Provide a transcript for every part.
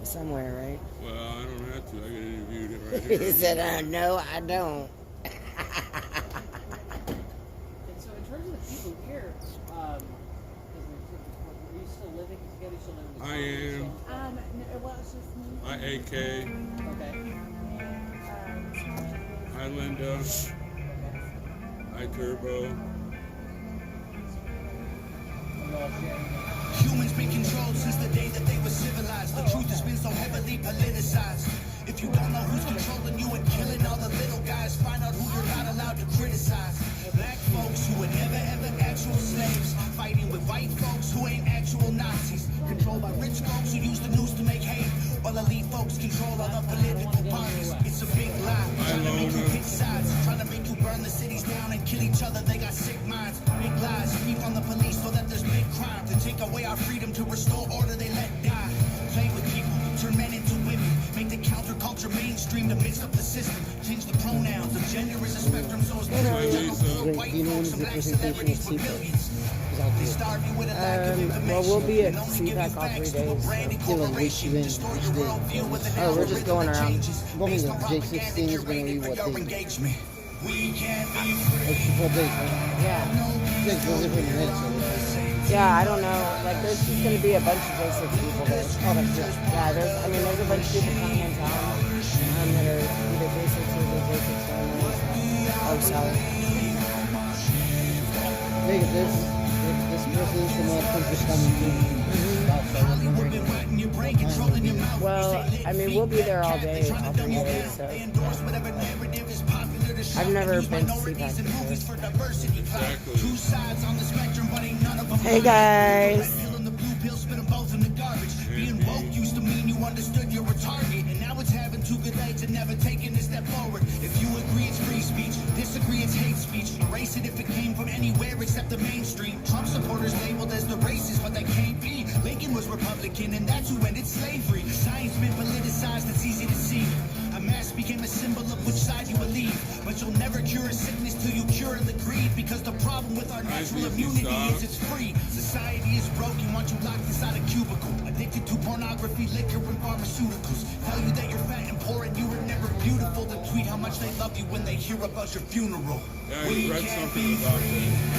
somewhere, right? Well, I don't have to. I get interviewed right here. He said, no, I don't. And so, in terms of the people here, are you still living together? Still living I am. No, well, it's just me. I AK. Okay. I Linda. I Turbo. Humans been controlled since the day that they were civilized. The truth has been so heavily politicized. If you don't know who's controlling you and killing all the little guys, find out who you're not allowed to criticize. Black folks who were never ever actual slaves, fighting with white folks who ain't actual Nazis. Controlled by rich folks who use the news to make hate, while elite folks control all the political parties. It's a big lie, trying to make you pick sides, trying to make you burn the cities down and kill each other. They got sick minds, big lies, beef on the police so that there's big crime. To take away our freedom, to restore order, they let die. Play with people, turn men into women, make the counterculture mainstream to mix up the system. Change the pronouns, the gender is a spectrum, so it's white folks and black celebrities with millions. They starve you with a lack of information. Well, we'll be at They only give you CPAC all 3 facts to a days. branded corporation. Distort your worldview with an Oh, we're just going algorithm around. that changes Going based to on J16 propaganda is going to be curated for what your they... engagement. We can't be free. It's the days, right? Yeah. Six goes different minutes. Yeah, I don't know. Like, there's just going to be a bunch of J6 people there. Oh, that's good. Yeah, there's a bunch of people coming in town that are either J6 or J6 families. Oh, sorry. Look at this. This person is the one who's just coming through. Well, I mean, we'll be there all day, all 3 days, so. I've never been to CPAC before. Hey, guys. Being woke used to mean you understood you were a target, and now it's having 2 good legs and never taking a step forward. If you agree, it's free speech. Disagree, it's hate speech. Erase it if it came from anywhere except the mainstream. Trump supporters labeled as the racist, but they can't be. Lincoln was Republican, and that's who ended slavery. Science been politicized, it's easy to see. A mask became a symbol of which side you believe. But you'll never cure a sickness till you cure the greed, because the problem with our natural immunity is it's free. Society is broken, want you locked inside a cubicle, addicted to pornography, liquor, and pharmaceuticals. Tell you that you're fat and poor and you were never beautiful. Then tweet how much they love you when they hear about your funeral. Yeah, I read something about that.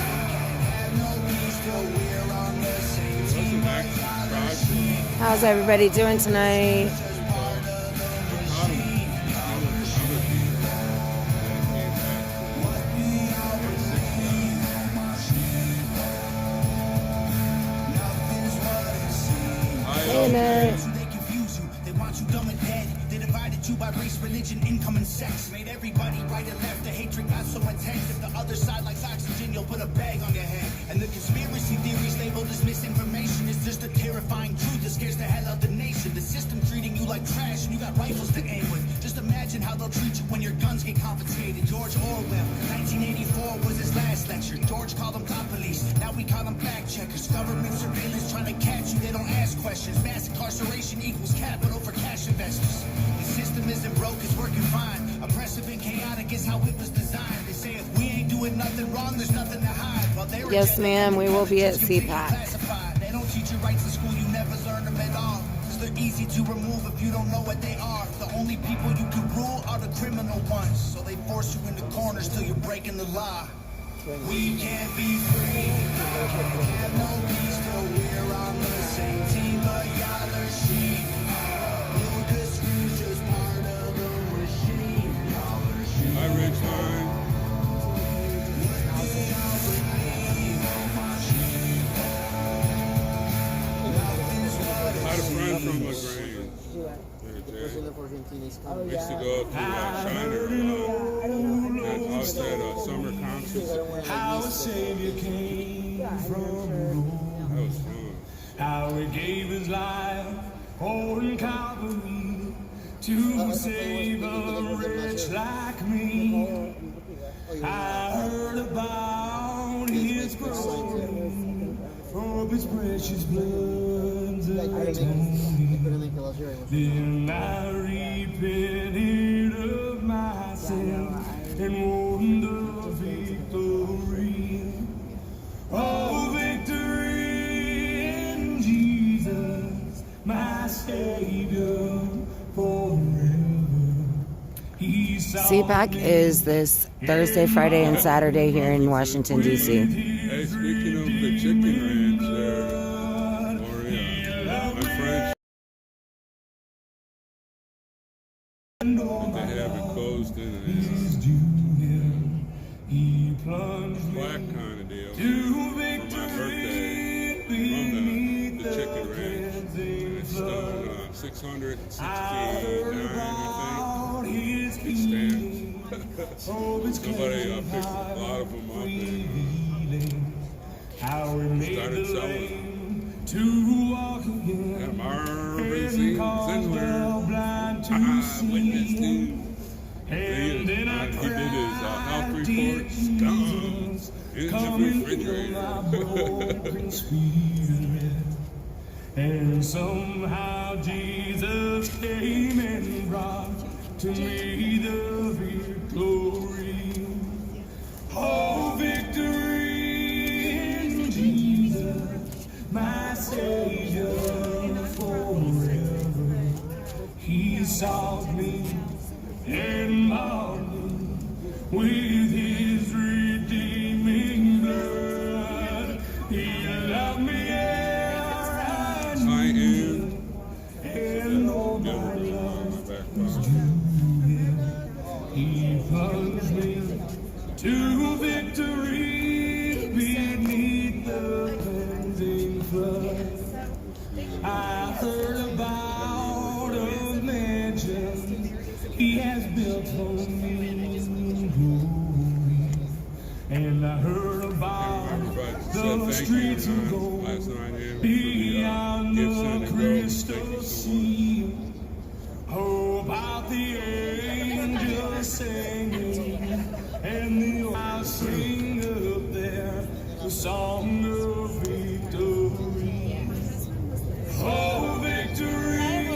How's everybody doing tonight? Hey, man. They confuse you, they want you dumb and dead. They divided you by race, religion, income, and sex. Made everybody right and left, the hatred got so intense. If the other side likes oxygen, you'll put a bag on your head. And the conspiracy theories labeled as misinformation is just a terrifying truth that scares the hell out the nation. The system treating you like trash and you got rifles to aim with. Just imagine how they'll treat you when your guns get confiscated. George Orwell, 1984 was his last lecture. George called them cop police, now we call them fact checkers. Government surveillance trying to catch you, they don't ask questions. Mass incarceration equals capital for cash investors. The system isn't broke, it's working fine. Oppressive and chaotic is how it was designed. They say if we ain't doing nothing wrong, there's nothing to hide. While they're Yes, ma'am, we will be at CPAC. They don't teach you rights in school, you never learn them at all. Cause they're easy to remove if you don't know what they are. The only people you can rule are the criminal ones. So they force you into corners till you're breaking the law. We can't be free. Have no peace till we're on the same team, but y'all are sheep. Lucas Screw's just part of the machine. Hi, Richard. I had a friend from LaGrange. Used to go to China and out at summer concerts. How a Savior came from Rome. That was fun. How he gave his life on Calvary to save a wretch like me. I heard about his groaning, for his precious blood's atonement. Then I repented of my sin and won the victory. Oh, victory in Jesus, my Savior. CPAC is this Thursday, Friday, and Saturday here in Washington, D.C. Hey, speaking of the chicken ranch there, Maria, my friend, they have it closed in a black kind of deal for my birthday from the chicken ranch. And it's done 669, I think. It stands. Somebody picked a lot of them up and started selling them. And Marvin Zindler, witnessed him. He did his health reports, guns, in the refrigerator. And somehow Jesus came and brought to me the victory. Oh, victory in Jesus, my Savior forever. He sought me and bought me with his redeeming blood. He loved me and all my love is due. He plunged me to victory beneath the cleansing flood. I heard about a mansion he has built for me in glory, and I heard about the streets of gold beyond the crystal sea. Oh, about the angels singing, and I'll sing up there the song of victory. Oh, victory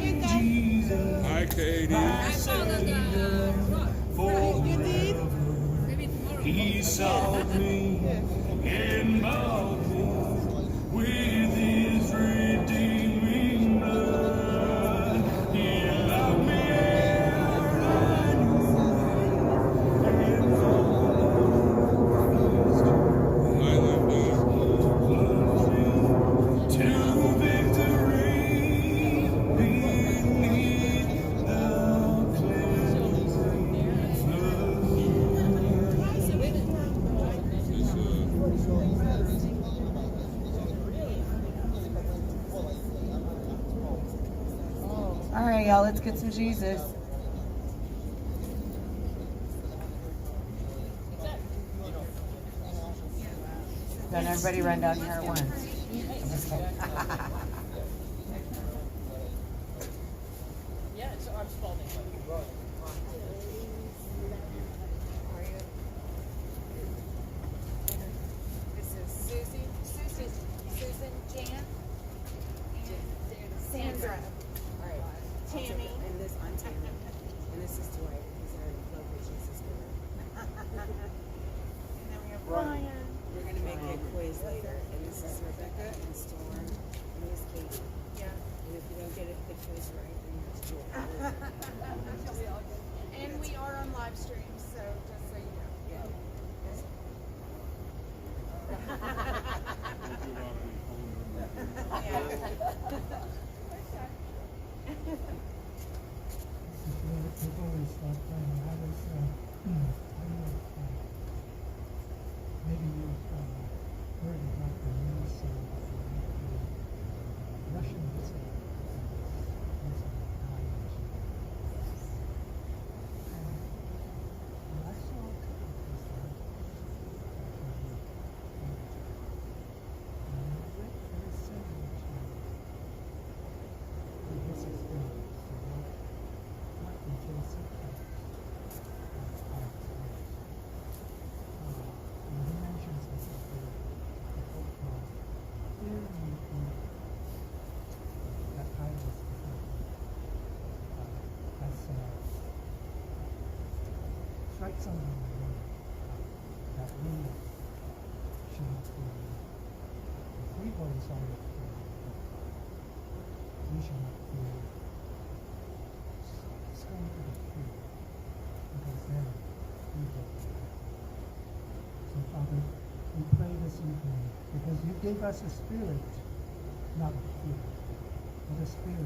in Jesus. Hi, Katie. He sought me and bought me with his redeeming blood. He loved me ere I knew him, and Hi, Linda. plunged me to victory beneath the cleansing flood. All right, y'all, let's get some Jesus. Don't everybody run down here at once. I'm just kidding. Yeah, so I'm Spalding. This is Susan, Jan, and Sandra. Tammy. And this, I'm Tammy. And this is Dwight. He's our local Jesus guru. And then we have Brian. We're going to make a quiz later. And this is Rebecca and Storm. And this is Katie. Yeah. And if you don't get the quiz right, then you have to do it. And we are on live stream, so just so you know. Yeah. Before we start playing, I was, maybe you've heard about the news of the Russian missile and I saw a couple of these and I read very similar to this is the Martin Joseph and he mentions this in the book called Fear Me Not. That title is strikes on the mind that we should not fear. If we were sorry to fear, we should not fear. It's going to be fear. gave us a spirit, not of fear, but a spirit of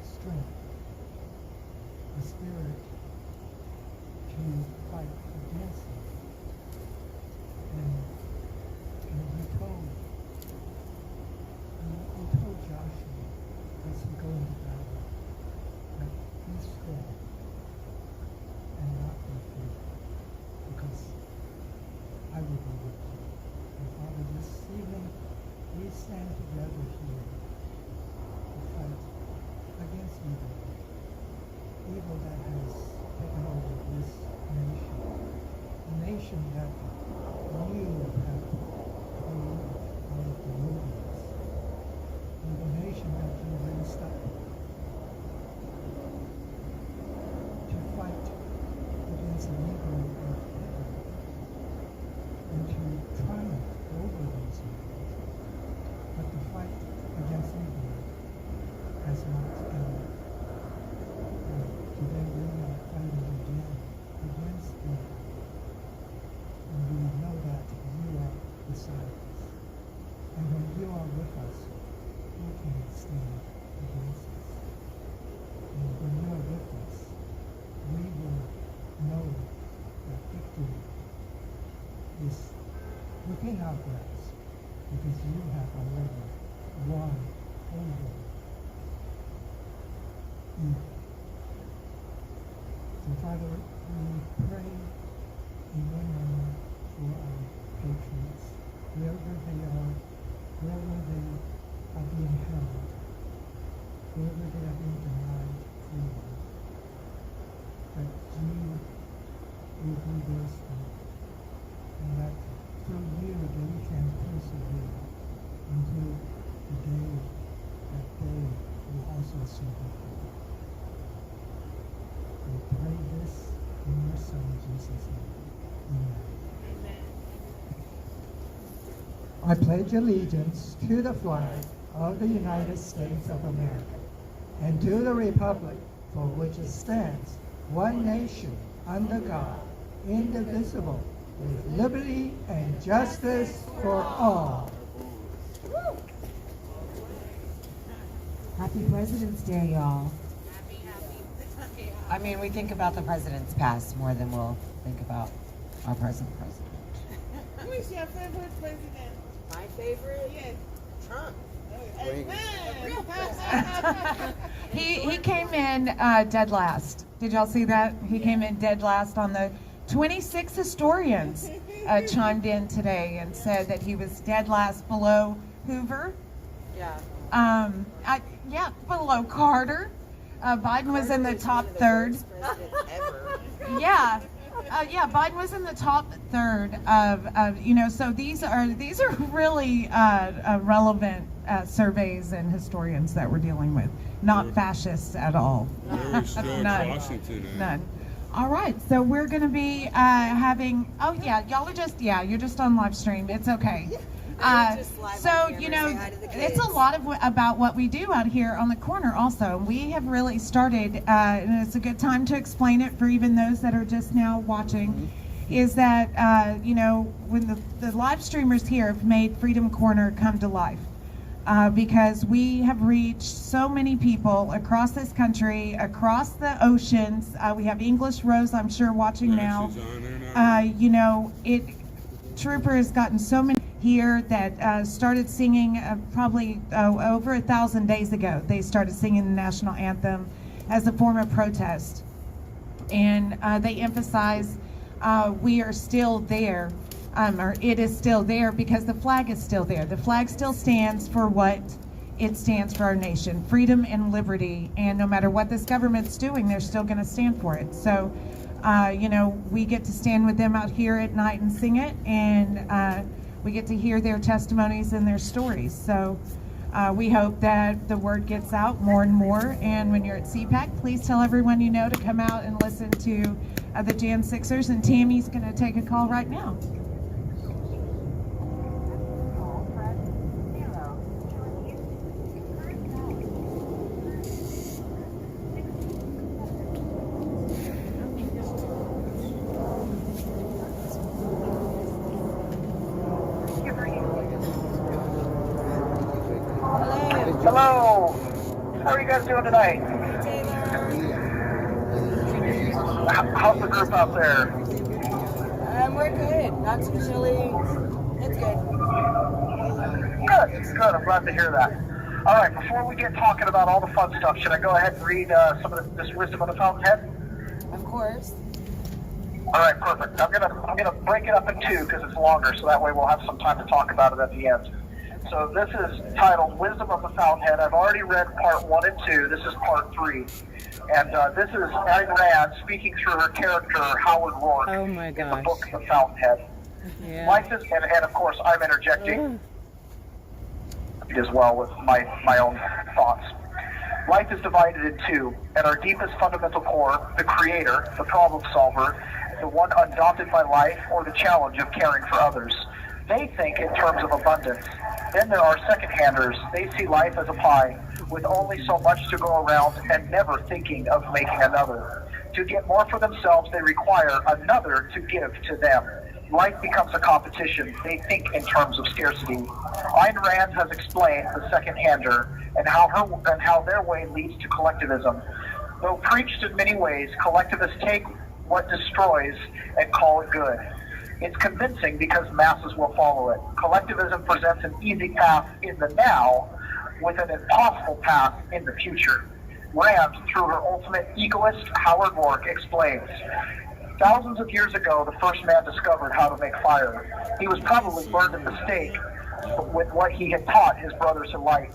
strength, a spirit to fight against it. And we told Joshua as he go into battle that be strong and not be fearful, because I will be with you. And Father, this evening we stand together here to fight against evil, evil that has taken over this nation, a nation that you have created out of the wilderness, and the nation that you raised up to fight against the evil of heaven and to triumph over those evils. But the fight against evil has not ended. And today we are fighting again against evil. And we know that you are beside us. And when you are with us, who can stand against us? And when you are with us, we will know that victory is within our grasp, because you have already won over evil. So Father, we pray in your name for our patriots, wherever they are being held, wherever they are being denied freedom, that you will be their strength, and that through you they can persevere until the day that they will also see victory. We pray this in your Son, Jesus' name. Amen. I pledge allegiance to the flag of the United States of America and to the republic for which it stands, one nation, under God, indivisible, with liberty and justice for all. Happy President's Day, y'all. I mean, we think about the president's past more than we'll think about our present president. Who is your favorite president? My favorite? Yes. Trump. Amen. He came in dead last. Did y'all see that? He came in dead last on the 26 historians chimed in today and said that he was dead last below Hoover. Yeah. Yeah, below Carter. Biden was in the top third. Yeah. Biden was in the top third of so these are really relevant surveys and historians that we're dealing with, not fascists at all. Where is George Washington at? None. All right, so we're going to be having, you're just on live stream. It's okay. It's a lot about what we do out here on the corner also. We have really started, and it's a good time to explain it for even those that are just now watching, is that, when the live streamers here have made Freedom Corner come to life. Because we have reached so many people across this country, across the oceans. We have English Rose, I'm sure, watching now. Trooper has gotten so many here that started singing probably over 1,000 days ago. They started singing the national anthem as a form of protest. And they emphasize we are still there. Or it is still there because the flag is still there. The flag still stands for what it stands for our nation, freedom and liberty. And no matter what this government's doing, they're still going to stand for it. So, we get to stand with them out here at night and sing it, and we get to hear their testimonies and their stories. So we hope that the word gets out more and more. And when you're at CPAC, please tell everyone you know to come out and listen to the Jan Sixers. And Tammy's going to take a call right now. Hello. How are you guys doing tonight? How's the group out there? We're good. Not too chilly. It's good. Good. I'm glad to hear that. All right, before we get talking about all the fun stuff, should I go ahead and read some of this wisdom of the fountainhead? Of course. All right, perfect. I'm gonna break it up in two because it's longer, so that way we'll have some time to talk about it at the end. So this is titled Wisdom of the Fountainhead. I've already read part 1 and 2. This is part 3. And this is Ayn Rand speaking through her character, Howard Rourke, in the book The Fountainhead. Yeah. Life is, and of course I'm interjecting as well with my own thoughts. Life is divided in two. At our deepest fundamental core, the creator, the problem solver, the one undaunted by life or the challenge of caring for others. They think in terms of abundance. Then there are second-handers. They see life as a pie, with only so much to go around and never thinking of making another. To get more for themselves, they require another to give to them. Life becomes a competition. They think in terms of scarcity. Ayn Rand has explained the second-hander and how their way leads to collectivism. Though preached in many ways, collectivists take what destroys and call it good. It's convincing because masses will follow it. Collectivism presents an easy path in the now with an impossible path in the future. Rand, through her ultimate egoist, Howard Rourke, explains, thousands of years ago, the first man discovered how to make fire. He was probably burned at the stake with what he had taught his brothers in life.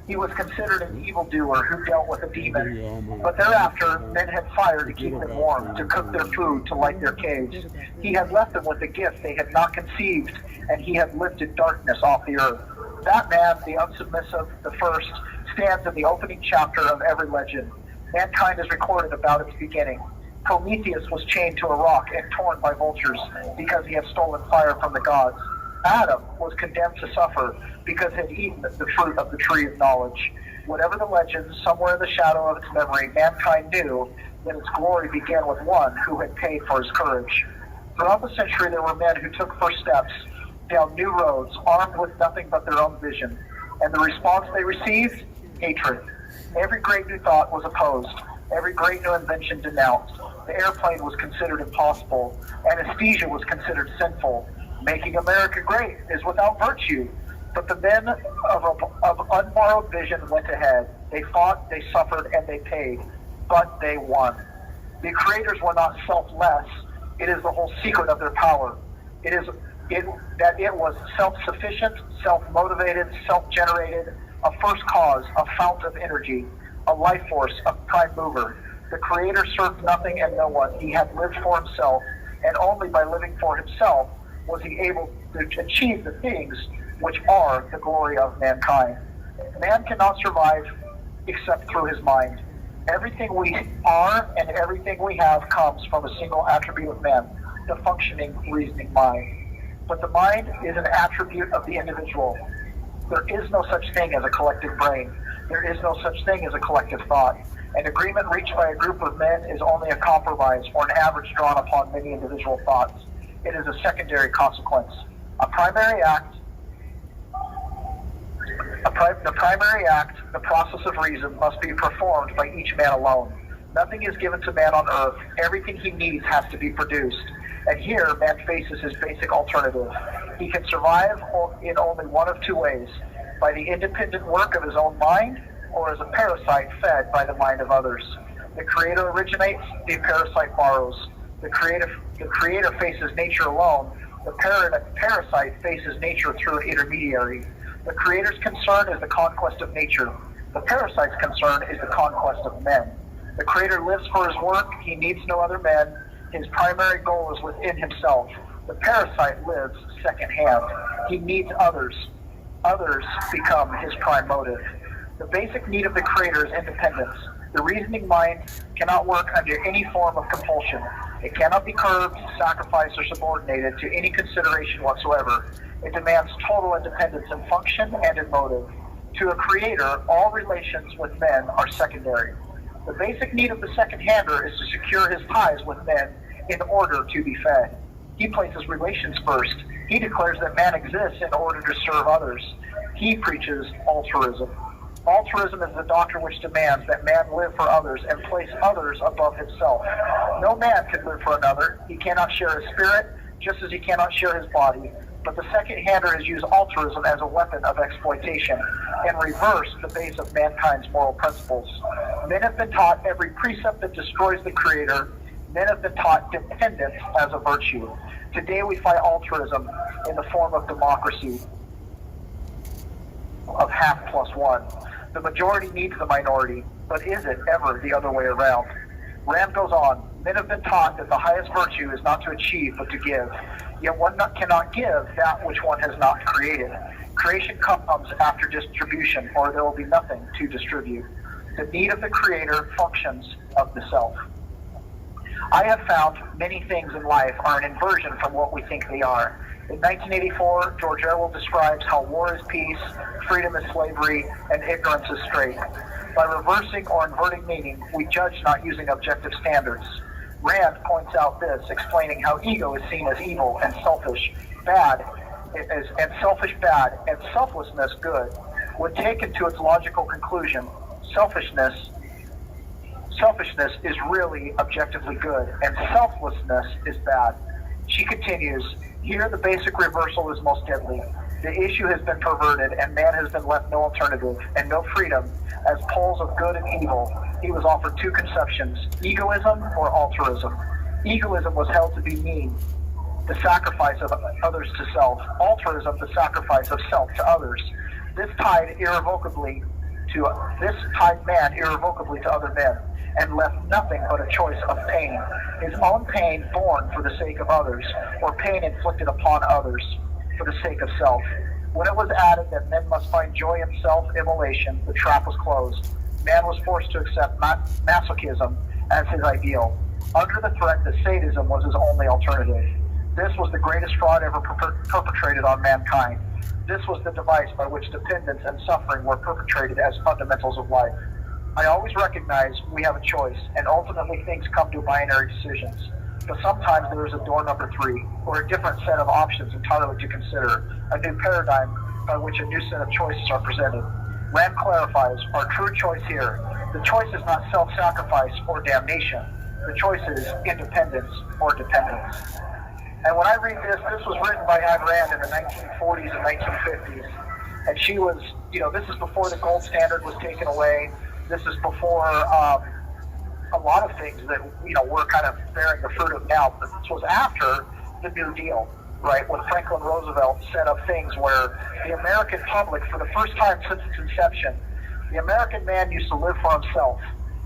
He was considered an evildoer who dealt with a demon. But thereafter, men had fire to keep them warm, to cook their food, to light their caves. He had left them with a gift they had not conceived, and he had lifted darkness off the earth. That man, the unsubmissive, the first, stands in the opening chapter of every legend. Mankind is recorded about its beginning. Prometheus was chained to a rock and torn by vultures because he had stolen fire from the gods. Adam was condemned to suffer because he had eaten the fruit of the tree of knowledge. Whatever the legend, somewhere in the shadow of its memory, mankind knew that its glory began with one who had paid for his courage. Throughout the century, there were men who took first steps down new roads, armed with nothing but their own vision. And the response they received? Hatred. Every great new thought was opposed. Every great new invention denounced. The airplane was considered impossible. Anesthesia was considered sinful. Making America great is without virtue. But the men of unborrowed vision went ahead. They fought, they suffered, and they paid. But they won. The creators were not selfless. It is the whole secret of their power. It was self-sufficient, self-motivated, self-generated, a first cause, a fount of energy, a life force, a prime mover. The Creator served nothing and no one. He had lived for himself, and only by living for himself was he able to achieve the things which are the glory of mankind. Man cannot survive except through his mind. Everything we are and everything we have comes from a single attribute of man, the functioning, reasoning mind. But the mind is an attribute of the individual. There is no such thing as a collective brain. There is no such thing as a collective thought. An agreement reached by a group of men is only a compromise or an average drawn upon many individual thoughts. It is a secondary consequence. The primary act, the process of reason, must be performed by each man alone. Nothing is given to man on earth. Everything he needs has to be produced. And here, man faces his basic alternative. He can survive in only one of two ways: by the independent work of his own mind, or as a parasite fed by the mind of others. The Creator originates, the parasite borrows. The creator faces nature alone. The parasite faces nature through an intermediary. The Creator's concern is the conquest of nature. The parasite's concern is the conquest of men. The Creator lives for his work. He needs no other men. His primary goal is within himself. The parasite lives second-hand. He needs others. Others become his prime motive. The basic need of the Creator is independence. The reasoning mind cannot work under any form of compulsion. It cannot be curbed, sacrificed, or subordinated to any consideration whatsoever. It demands total independence in function and in motive. To a Creator, all relations with men are secondary. The basic need of the second-hander is to secure his ties with men in order to be fed. He places relations first. He declares that man exists in order to serve others. He preaches altruism. Altruism is the doctrine which demands that man live for others and place others above himself. No man can live for another. He cannot share his spirit, just as he cannot share his body. But the second-hander has used altruism as a weapon of exploitation and reversed the base of mankind's moral principles. Men have been taught every precept that destroys the Creator. Men have been taught dependence as a virtue. Today we fight altruism in the form of democracy, of half plus one. The majority needs the minority, but is it ever the other way around? Rand goes on, men have been taught that the highest virtue is not to achieve, but to give. Yet one cannot give that which one has not created. Creation comes after distribution, or there will be nothing to distribute. The need of the Creator functions of the self. I have found many things in life are an inversion from what we think they are. In 1984, George Orwell describes how war is peace, freedom is slavery, and ignorance is straight. By reversing or inverting meaning, we judge not using objective standards. Rand points out this, explaining how ego is seen as evil and selfish bad, and selflessness good. When taken to its logical conclusion, selfishness is really objectively good, and selflessness is bad. She continues, here the basic reversal is most deadly. The issue has been perverted, and man has been left no alternative and no freedom. As poles of good and evil, he was offered two conceptions, egoism or altruism. Egoism was held to be mean, the sacrifice of others to self. Altruism, the sacrifice of self to others. This tied man irrevocably to other men, and left nothing but a choice of pain. His own pain borne for the sake of others, or pain inflicted upon others for the sake of self. When it was added that men must find joy in self-immolation, the trap was closed. Man was forced to accept masochism as his ideal, under the threat that sadism was his only alternative. This was the greatest fraud ever perpetrated on mankind. This was the device by which dependence and suffering were perpetrated as fundamentals of life. I always recognize we have a choice, and ultimately things come to binary decisions. But sometimes there is a door number 3, or a different set of options entirely to consider, a new paradigm by which a new set of choices are presented. Rand clarifies our true choice here. The choice is not self-sacrifice or damnation. The choice is independence or dependence. And when I read this was written by Ayn Rand in the 1940s and 1950s. And she was, this is before the gold standard was taken away. This is before a lot of things that, we're kind of bearing the fruit of now. But this was after the New Deal, right? When Franklin Roosevelt set up things where the American public, for the first time since its inception, the American man used to live for himself.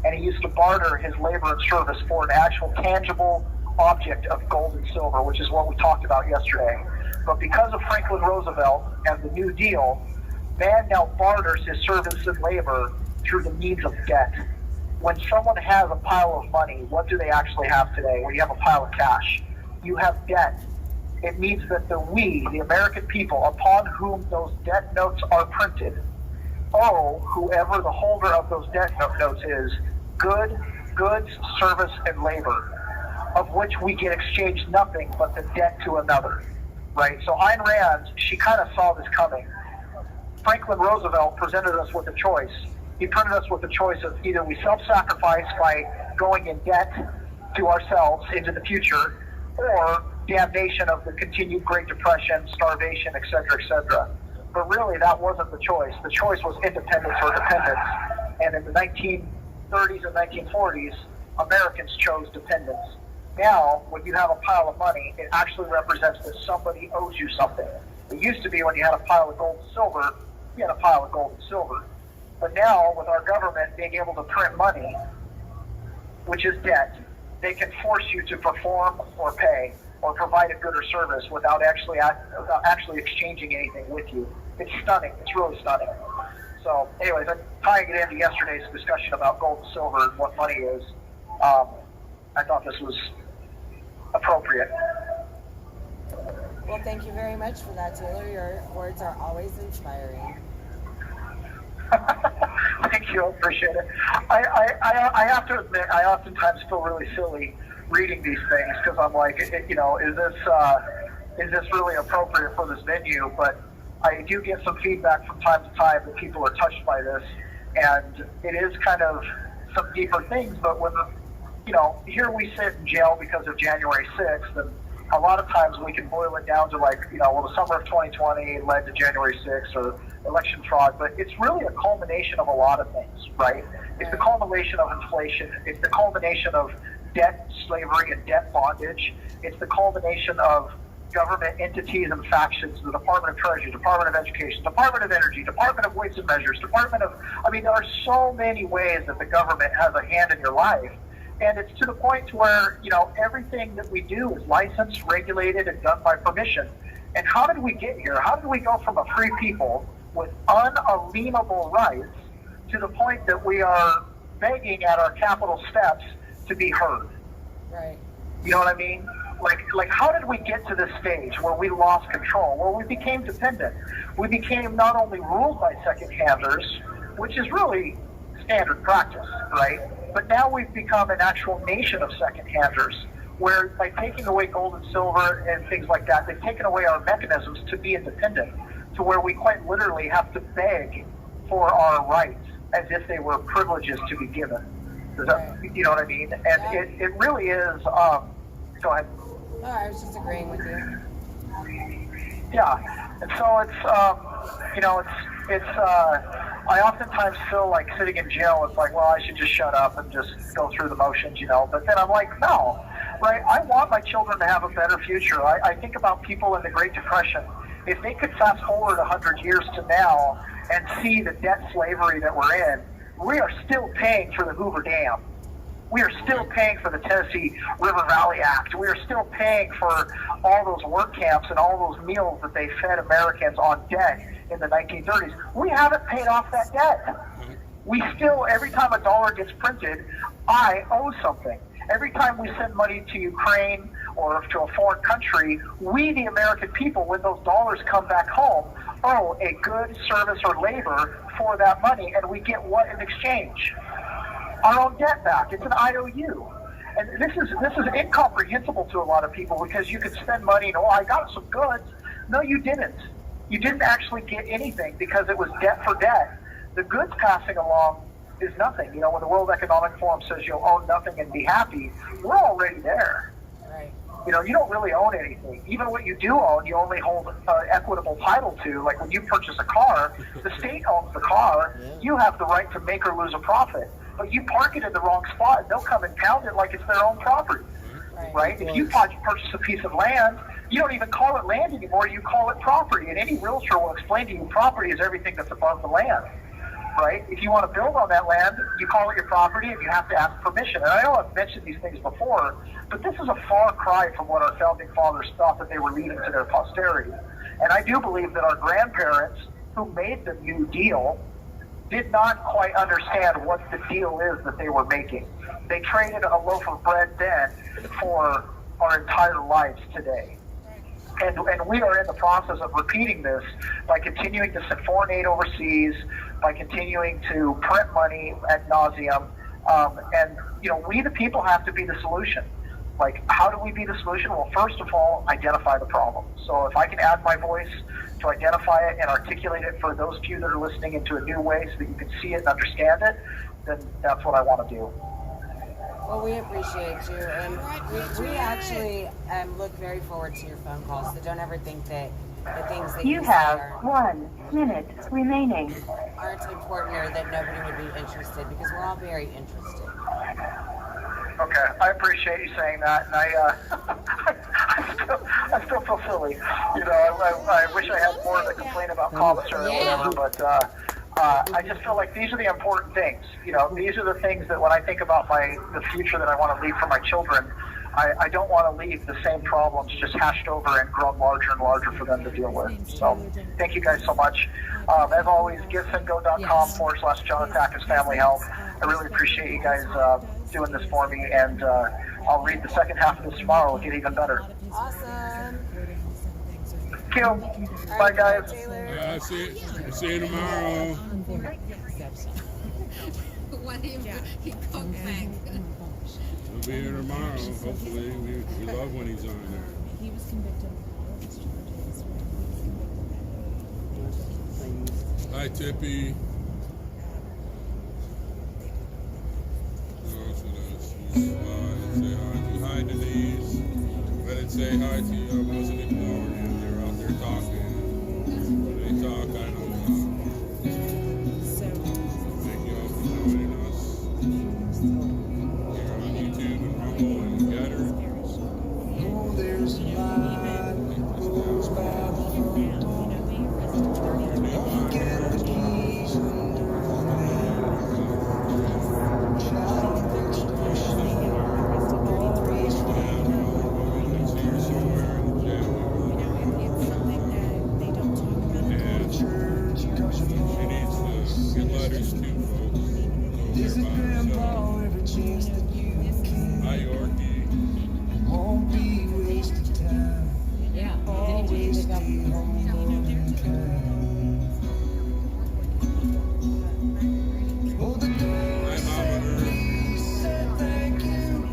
And he used to barter his labor and service for an actual tangible object of gold and silver, which is what we talked about yesterday. But because of Franklin Roosevelt and the New Deal, man now barters his service and labor through the means of debt. When someone has a pile of money, what do they actually have today? When you have a pile of cash, you have debt. It means that the American people, upon whom those debt notes are printed, owe whoever the holder of those debt notes is goods, service, and labor, of which we can exchange nothing but the debt to another, right? So Ayn Rand, she kind of saw this coming. Franklin Roosevelt presented us with a choice. He presented us with a choice of either we self-sacrifice by going in debt to ourselves into the future, or damnation of the continued Great Depression, starvation, etc., etc. But really, that wasn't the choice. The choice was independence or dependence. And in the 1930s and 1940s, Americans chose dependence. Now, when you have a pile of money, it actually represents that somebody owes you something. It used to be when you had a pile of gold and silver, you had a pile of gold and silver. But now, with our government being able to print money, which is debt, they can force you to perform or pay or provide a good or service without actually exchanging anything with you. It's stunning. It's really stunning. So, anyways, I'm tying it into yesterday's discussion about gold and silver and what money is. I thought this was appropriate. Well, thank you very much for that, Taylor. Your words are always inspiring. Thank you. I appreciate it. I have to admit, I oftentimes feel really silly reading these things because I'm like, is this really appropriate for this venue? But I do get some feedback from time to time that people are touched by this. And it is kind of some deeper things, but when here we sit in jail because of January 6th, and a lot of times we can boil it down to the summer of 2020 led to January 6th or election fraud, but it's really a culmination of a lot of things, right? It's the culmination of inflation. It's the culmination of debt slavery and debt bondage. It's the culmination of government entities and factions, the Department of Treasury, Department of Education, Department of Energy, Department of Weights and Measures, there are so many ways that the government has a hand in your life. And it's to the point where, everything that we do is licensed, regulated, and done by permission. And how did we get here? How did we go from a free people with unalienable rights to the point that we are begging at our Capitol steps to be heard? Right. You know what I mean? Like how did we get to this stage where we lost control, where we became dependent? We became not only ruled by second-handers, which is really standard practice, right? But now we've become an actual nation of second-handers, where by taking away gold and silver and things like that, they've taken away our mechanisms to be independent, to where we quite literally have to beg for our rights as if they were privileges to be given. Does that, you know what I mean? And Yeah. it really is, go ahead. No, I was just agreeing with you. Yeah, and so I oftentimes feel like sitting in jail, it's like, well, I should just shut up and just go through the motions, but then I'm like, no, right? I want my children to have a better future. I think about people in the Great Depression. If they could fast forward 100 years to now and see the debt slavery that we're in, we are still paying for the Hoover Dam. We are still paying for the Tennessee River Valley Act. We are still paying for all those work camps and all those meals that they fed Americans on debt in the 1930s. We haven't paid off that debt. We still, every time a dollar gets printed, I owe something. Every time we send money to Ukraine or to a foreign country, we, the American people, when those dollars come back home, owe a good service or labor for that money, and we get what in exchange? Our own debt back. It's an IOU. And this is incomprehensible to a lot of people, because you can spend money and, I got some goods. No, you didn't. You didn't actually get anything, because it was debt for debt. The goods passing along is nothing. When the World Economic Forum says you'll own nothing and be happy, we're already there. Right. You don't really own anything. Even what you do own, you only hold equitable title to. Like when you purchase a car, the state owns the car. You have the right to make or lose a profit. But you park it in the wrong spot, and they'll come and pound it like it's their own property, right? If you purchase a piece of land, you don't even call it land anymore, you call it property. And any realtor will explain to you property is everything that's above the land, right? If you want to build on that land, you call it your property, and you have to ask permission. And I know I've mentioned these things before, but this is a far cry from what our founding fathers thought that they were leaving to their posterity. And I do believe that our grandparents, who made the New Deal, did not quite understand what the deal is that they were making. They traded a loaf of bread then for our entire lives today. And we are in the process of repeating this by continuing to send foreign aid overseas, by continuing to print money ad nauseum. We the people have to be the solution. Like, how do we be the solution? Well, first of all, identify the problem. So if I can add my voice to identify it and articulate it for those few that are listening into a new way so that you can see it and understand it, then that's what I want to do. Well, we appreciate you, and we actually look very forward to your phone calls, so don't ever think that the things that you have say 1 minute remaining. aren't important or that nobody would be interested, because we're all very interested. Okay, I appreciate you saying that, and I still feel silly. I wish I had more to complain about commissary or whatever, but I just feel like these are the important things. These are the things that when I think about the future that I want to leave for my children, I don't want to leave the same problems just hashed over and grown larger and larger for them to deal with. So thank you guys so much. As always, givesandgo.com/John Attackus Family Health. I really appreciate you guys doing this for me, and I'll read the second half of this tomorrow. It'll get even better. Awesome. Thank you. Bye, guys. See you tomorrow. We'll be here tomorrow, hopefully. We love when he's on there. He was convicted of all these charges. Hi, Tippy. say hi to you. I wasn't ignoring you. They're out there talking. When they talk, I don't thank you all for joining us here on YouTube and Rumble and Getter. Oh, there's a light that goes by the front door. Don't forget the keys under the bed. Child, that's the machine. Always stay It's here somewhere in the jail. And she needs to get letters too, folks. There's a Go there by grandpa herself. every chance that you can. Hi, Yorkie. Won't be wasted time. Yeah. Always stay humble and kind. Oh, the door said please, said thank you.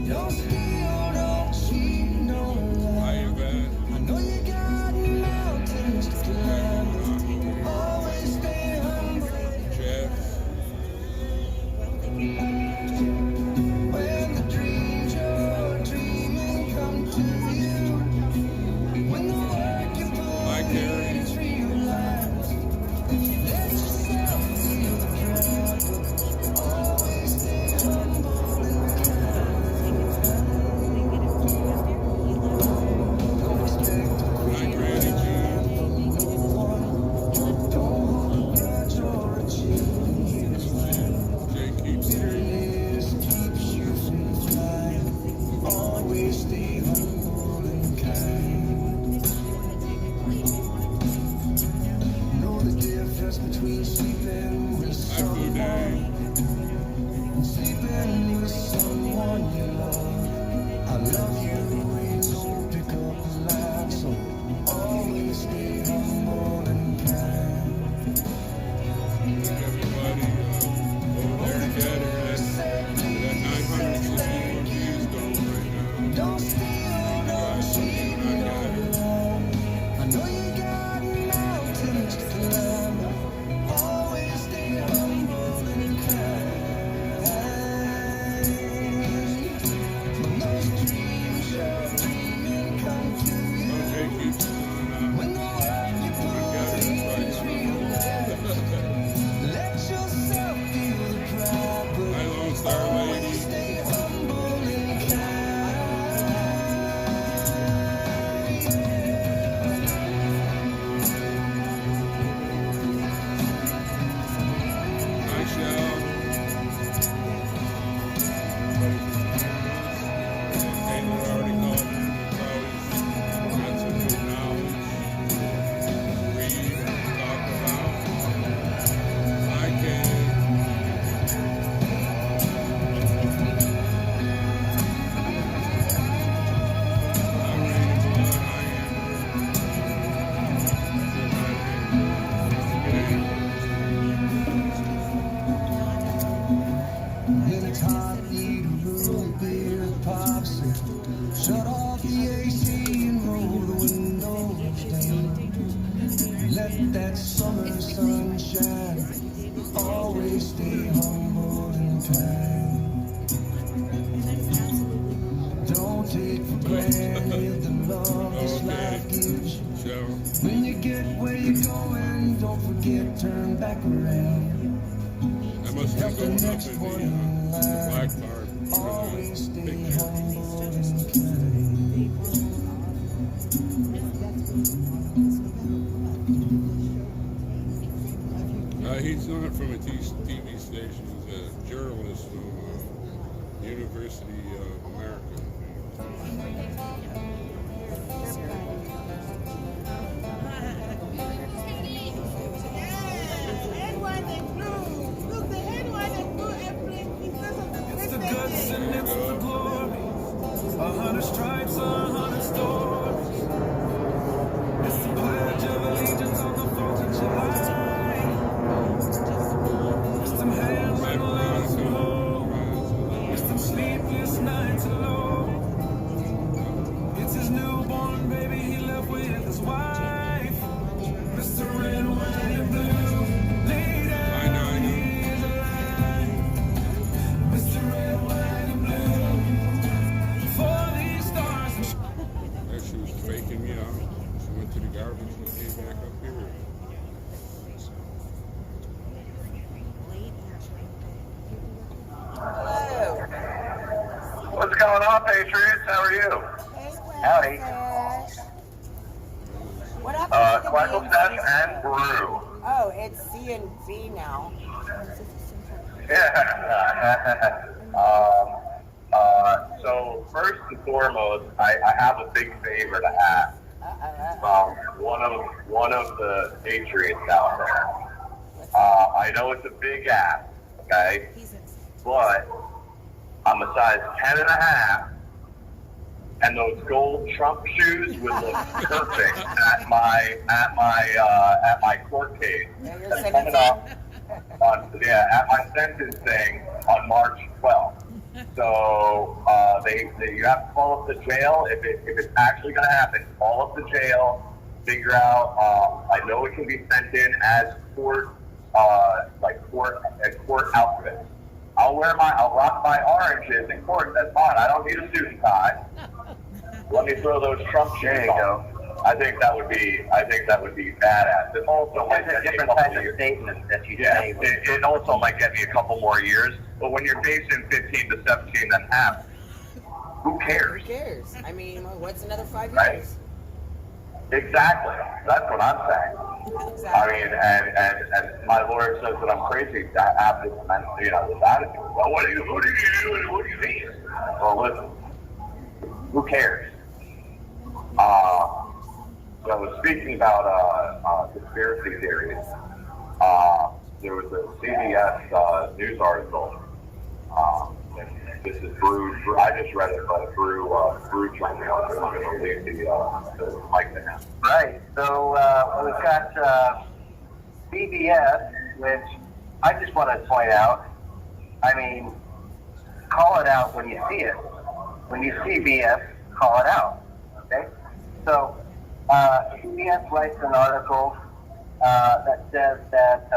Don't steal, don't cheat, no lie. Hi, Yvette. I know you got mountains to climb. Always stay humble. Jeff. When the dreams you're dreaming come to you, when the work you put Hi, Carrie. in is realized, let yourself feel the crowd. Always stay humble and kind. Don't expect to Hi, Granny G. don't hold a grudge or a change. Jay keeps Bitterness keeps you from flying. Always stay humble and kind. Know the difference between sleeping with Hi, Food Day. someone and sleeping with someone you love. I love you and don't pick up the line, so always stay humble and kind. Everybody over there together. That 961 views going right now. Don't steal, don't cheat, no lie. I know you got mountains to climb. Always stay humble and kind. When those dreams you're dreaming come true, Jay keeps on when the work you put in is realized, let yourself feel the pride, Hi, but Lone Star always Lady. stay humble and Hi, Shell. Taylor already called in. He's always got some new knowledge to read and talk about. Hi, Ken. Hi, Rain and Blood. Hi, when it's hot, eat a root beer, pops it. Shut off the AC and roll the windows down. Let that summer sun shine. Always stay humble and kind. Don't take for granted the love this life gives you. Cheryl. When you get where you're going, don't forget, turn back around. That must be Help the going up next in one the in line. black part. Always stay Big humble and kind. He's not from a TV station. He's a journalist from University of America. It's the guts and it's the glory. 100 stripes, 100 stories. It's the pledge of allegiance on the 4th of July. It's them handwritten letters from home. It's them sleepless nights alone. It's his newborn baby he left with his wife. Mr. Red, White, and Blue. Lay down, he's alive. Mr. Red, White, and Blue. For these stars. going on, Patriots? How are you? Howdy. What happened to the Classical B&C? Stash and Brew. Oh, it's C and B now. Yeah. So first and foremost, I have a big favor to ask one of the Patriots out there. I know it's a big ask, okay, but I'm a size 10 and a half, and those gold Trump shoes would look perfect at my court case. That's coming up at my sentencing on March 12th. So you have to call up the jail if it's actually going to happen. Call up the jail, figure out. I know it can be sent in as court outfit. I'll rock my oranges in court. That's fine. I don't need a suit and tie. Let me throw those Trump shoes on. I think that would be badass. It also might get me a couple of statements that you say. It also might get me a couple more years. But when you're facing 15 to 17 and a half, who cares? Who cares? I mean, what's another 5 years? Right. Exactly. That's what I'm saying. Exactly. I mean, and my lawyer says that I'm crazy. That happens, this attitude. Well, what do you mean? Well, listen. Who cares? So speaking about conspiracy theories, there was a CBS news article. This is Brew. I just read it, but Brew joined me. I'm going to leave the mic to him. Right. So we've got CBS, which I just want to point out. I mean, call it out when you see it. When you see BS, call it out. Okay. So CBS writes an article that says that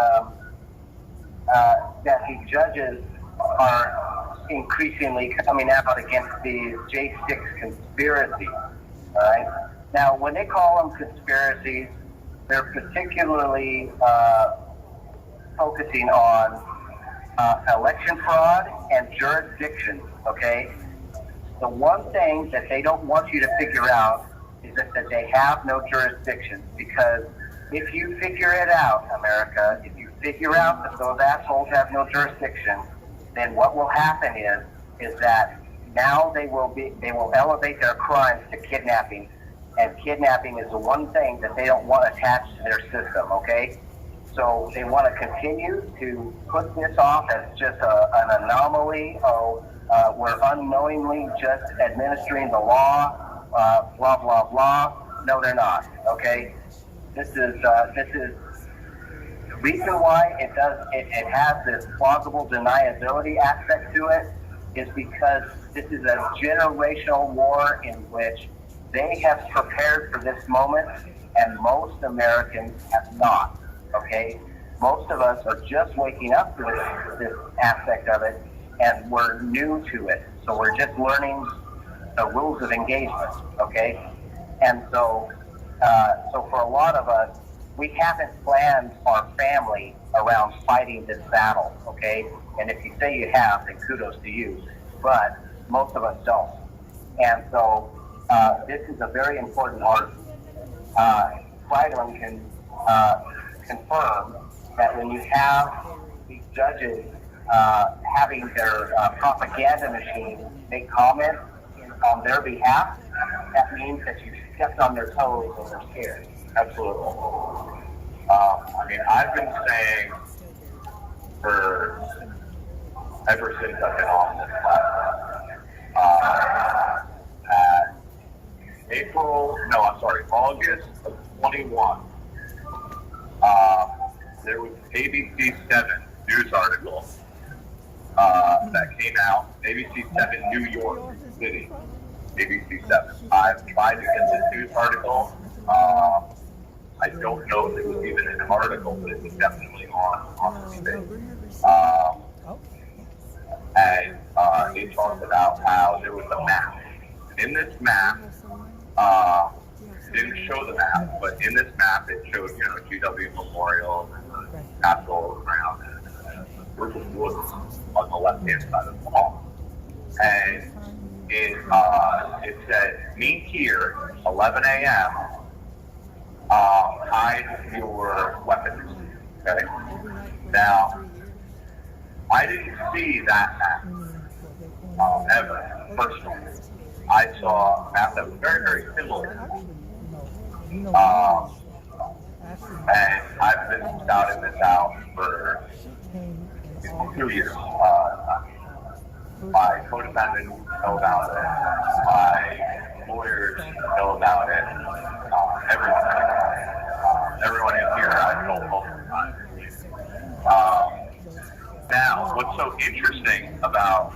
the judges are increasingly coming out against the J6 conspiracy. All right. Now, when they call them conspiracies, they're particularly focusing on election fraud and jurisdiction. Okay. The one thing that they don't want you to figure out is that they have no jurisdiction, because if you figure it out, America, if you figure out that those assholes have no jurisdiction, then what will happen is that now they will elevate their crimes to kidnapping, and kidnapping is the one thing that they don't want attached to their system, okay? So they want to continue to put this off as just an anomaly. We're unknowingly just administering the law, blah, blah, blah. No, they're not, okay? This is the reason why it has this plausible deniability aspect to it is because this is a generational war in which they have prepared for this moment, and most Americans have not, okay? Most of us are just waking up to this aspect of it, and we're new to it. So we're just learning the rules of engagement, okay? And so for a lot of us, we haven't planned our family around fighting this battle, okay? And if you say you have, then kudos to you. But most of us don't. And so this is a very important article. Friedland can confirm that when you have these judges having their propaganda machine make comments on their behalf, that means that you stepped on their toes and they're scared. Absolutely. I mean, I've been saying ever since I've been on this platform, August of 21, there was an ABC 7 news article that came out, ABC 7 New York City, ABC 7. I've tried to get this news article. I don't know if it was even an article, but it was definitely on the TV. And they talked about how there was a map. In this map, it didn't show the map, but in this map it showed, GW Memorial and the Capitol ground and a group of woods on the left-hand side of the wall. And it said, meet here, 11 a.m., hide your weapons, okay? Now, I didn't see that map, ever, personally. I saw a map that was very, very similar. And I've been scouting this out for 2 years. My co-defendants know about it. My lawyers know about it. Everyone in here, I've told multiple times. Now, what's so interesting about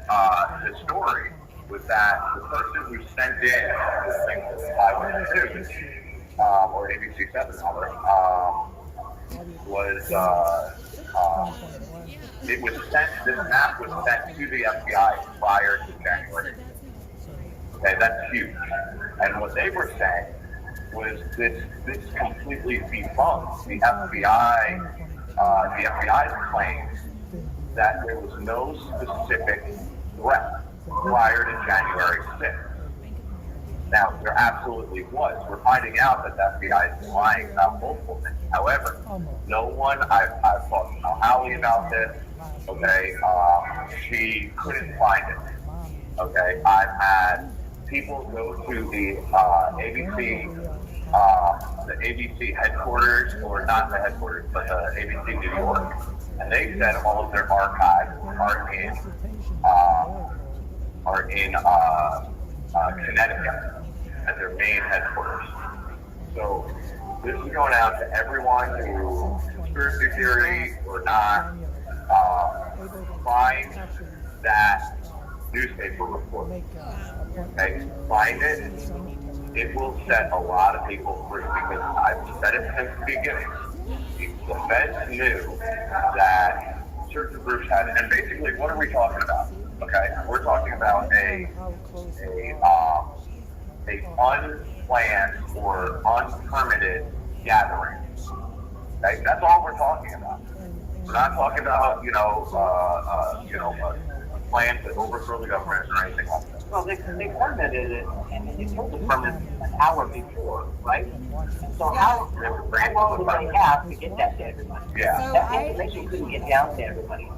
the story was that the person who sent in this thing to 512, or ABC 7 rather, was it was sent. This map was sent to the FBI prior to January. Okay, that's huge. And what they were saying was this completely debunks the FBI's claims that there was no specific threat prior to January 6th. Now, there absolutely was. We're finding out that the FBI is lying about multiple things. However, no one, I've talked to Holly about this, okay, she couldn't find it, okay. I've had people go to the ABC headquarters, or not the headquarters, but the ABC New York, and they said all of their archives are in Connecticut at their main headquarters. So this is going out to everyone who, conspiracy theory or not, find that newspaper report. Okay, find it. It will set a lot of people free, because I've said it since the beginning. The feds knew that certain groups had it. And basically, what are we talking about? Okay, we're talking about a unplanned or unpermitted gathering. Okay, that's all we're talking about. We're not talking about a plan to overthrow the government or anything like that. Well, they permitted it, and they told the permit an hour before, right? So how long would they have to get that to everybody? Yeah. That information couldn't get down to everybody.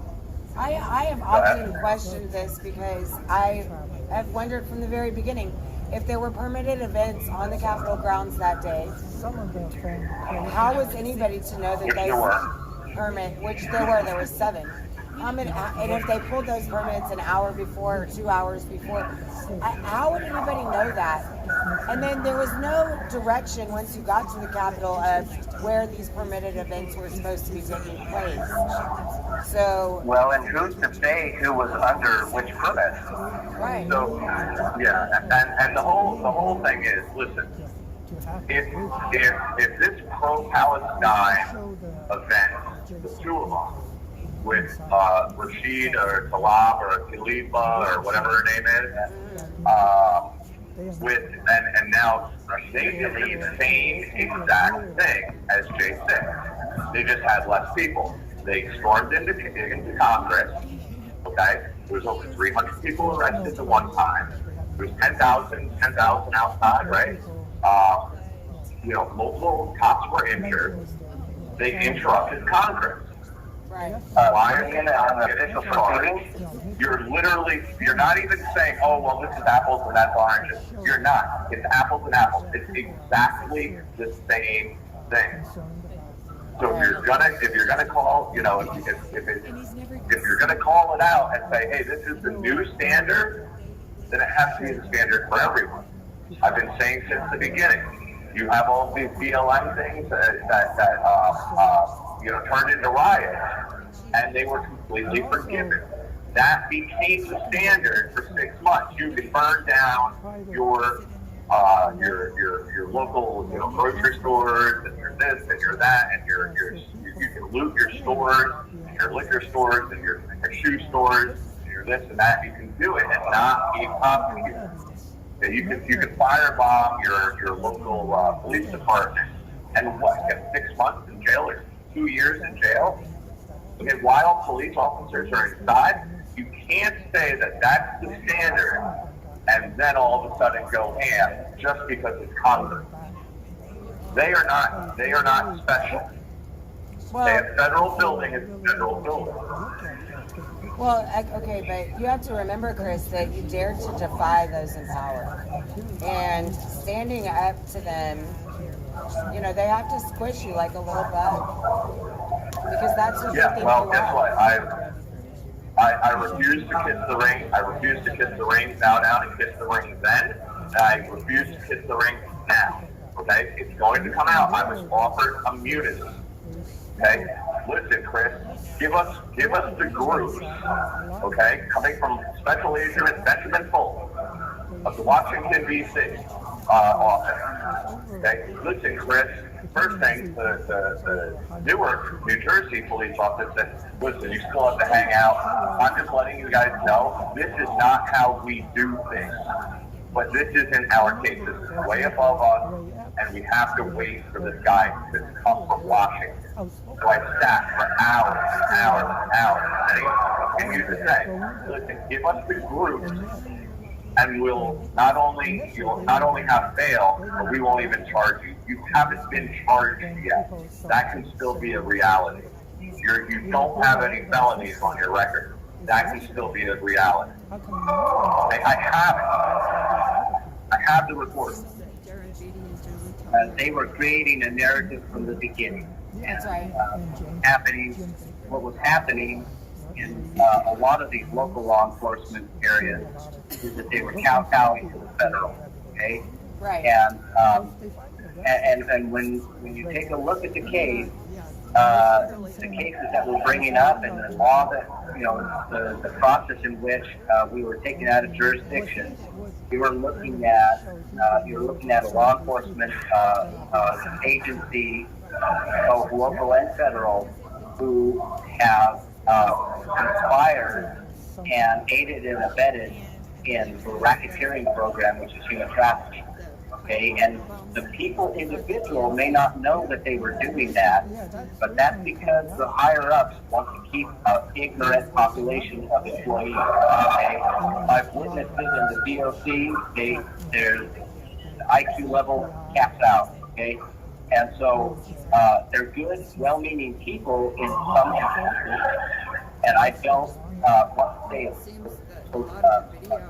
I have often questioned this, because I have wondered from the very beginning if there were permitted events on the Capitol grounds that day. How was anybody to know that those permit, which there were 7. And if they pulled those permits an hour before or 2 hours before, how would anybody know that? And then there was no direction once you got to the Capitol of where these permitted events were supposed to be taking place. So well, and who's to say who was under which permit? Right. So yeah, and the whole thing is, listen, if this pro-Palestine event, the 2 of them, with Rashid or Talab or Khalifa or whatever her name is, and now they did the same exact thing as J6. They just had less people. They stormed into Congress. Okay, there was over 300 people arrested at one time. There was 10,000 outside, right? Multiple cops were injured. They interrupted Congress. Right. Why are you in an official proceeding? You're not even saying, oh, well, this is apples and that's oranges. You're not. It's apples and apples. It's exactly the same thing. So if you're gonna call, if you're gonna call it out and say, hey, this is the new standard, then it has to be the standard for everyone. I've been saying since the beginning. You have all these BLM things that turned into riots, and they were completely forgiven. That became the standard for 6 months. You can burn down your local grocery stores, and your this and your that, and you can loot your stores, and your liquor stores, and your shoe stores, and your this and that. You can do it and not be prosecuted. You can firebomb your local police department and get 6 months in jail or 2 years in jail. Okay, while police officers are inside, You can't say that that's the standard and then all of a sudden go ham just because it's Congress. They are not special. Well, They have federal building is federal building. well, okay, but you have to remember, Chris, that you dared to defy those in power. And standing up to them, you know, they have to squish you like a little bug. Because that's what they think Well, you guess are. what? I refuse to kiss the ring. I refuse to kiss the ring, bow down and kiss the ring then. And I refuse to kiss the ring now. Okay? It's going to come out. I was offered immunity. Okay? Listen, Chris, give us the groups, okay, coming from Special Agent Benjamin Fulton of the Washington, D.C. Office. Okay? Listen, Chris, first thing, the Newark, New Jersey police office said, listen, you still have to hang out. I'm just letting you guys know, this is not how we do things. But this isn't our case. This is way above us, and we have to wait for this guy to come from Washington. So I sat for hours and hours and hours, and he continued to say, listen, give us the groups, and you'll not only have bail, but we won't even charge you. You haven't been charged yet. That can still be a reality. You don't have any felonies on your record. That can still be a reality. I have it. I have the report. They were creating a narrative from the beginning. That's right. What was happening in a lot of these local law enforcement areas is that they were kowtowing to the federal. Okay. Right. And when you take a look at the case, the cases that we're bringing up and the law that, you know, the process in which we were taken out of jurisdiction, you were looking at a law enforcement agency, both local and federal, who have conspired and aided and abetted in the racketeering program, which is human trafficking. Okay, and the people individual may not know that they were doing that, but that's because the higher ups want to keep an ignorant population of employees. Okay, I've witnessed it in the DOC. Their IQ level caps out. Okay, and so they're good, well-meaning people in some instances, and I don't want to say it's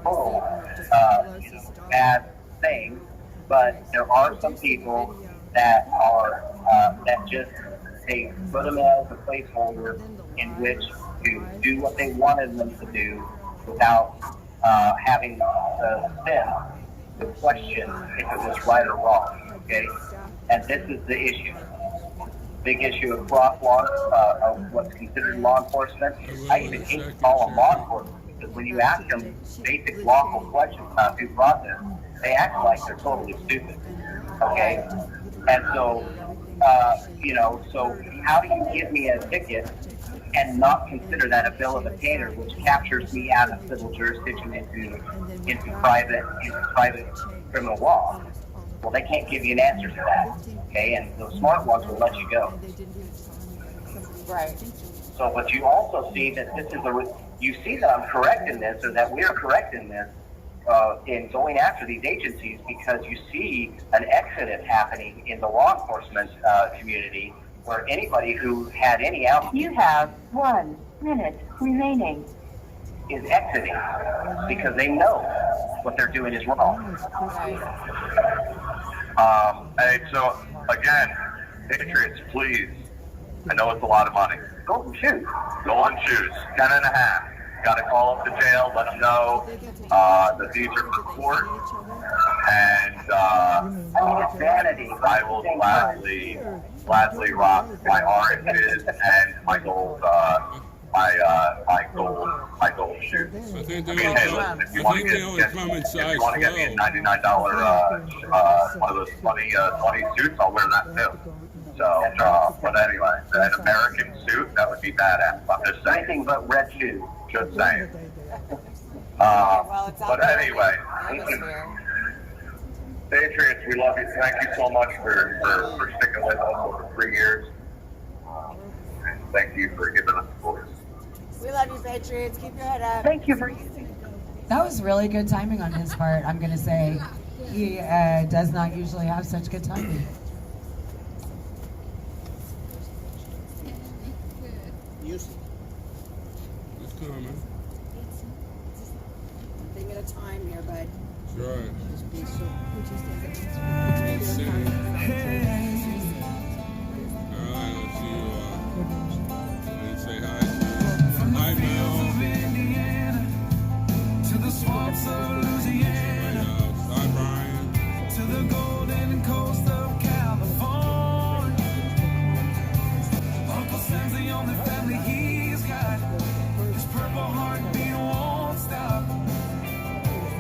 total bad thing. But there are some people that are that just they put them as a placeholder in which to do what they wanted them to do without having the sense to question if it was right or wrong. Okay, and this is the issue. Big issue of what's considered law enforcement. I even hate to call them law enforcement because when you ask them basic lawful questions about due process, they act like they're totally stupid. Okay? And so, so how do you give me a ticket and not consider that a bill of attainder, which captures me out of civil jurisdiction into private criminal law? Well, they can't give you an answer to that. Okay? And the smart ones will let you go. Right. So, but you also see that you see that I'm correct in this, or that we're correct in this, in going after these agencies, because you see an exodus happening in the law enforcement community, where anybody who had any out You have 1 minute remaining. is exiting because they know what they're doing is wrong. Hey, so again, Patriots, please. I know it's a lot of money. Golden shoes. Golden shoes, 10.5. Got to call up the jail, let them know that these are for court, and it's vanity. I will gladly rock my oranges and my gold, my gold shoes. I think I mean, hey, listen, if you want to get me a $99 one of those 20 suits, I'll wear that too. So, but anyway, an American suit, that would be badass. I'm just saying. Anything but red shoes. Just saying. But anyway, Patriots, we love you. Thank you so much for sticking with us over 3 years. And thank you for giving us the voice. We love you, Patriots. Keep your head up. Thank you for using. That was really good timing on his part, I'm going to say. He does not usually have such good timing. Use it. It's coming. One thing at a time here, bud. That's right. Just be so. One second. All right, let's see you. And say hi. Hi, Mel. To the swamps of Louisiana, Hi, Brian. to the golden coast of California. Uncle Sam's the only family he's got. His purple heartbeat won't stop.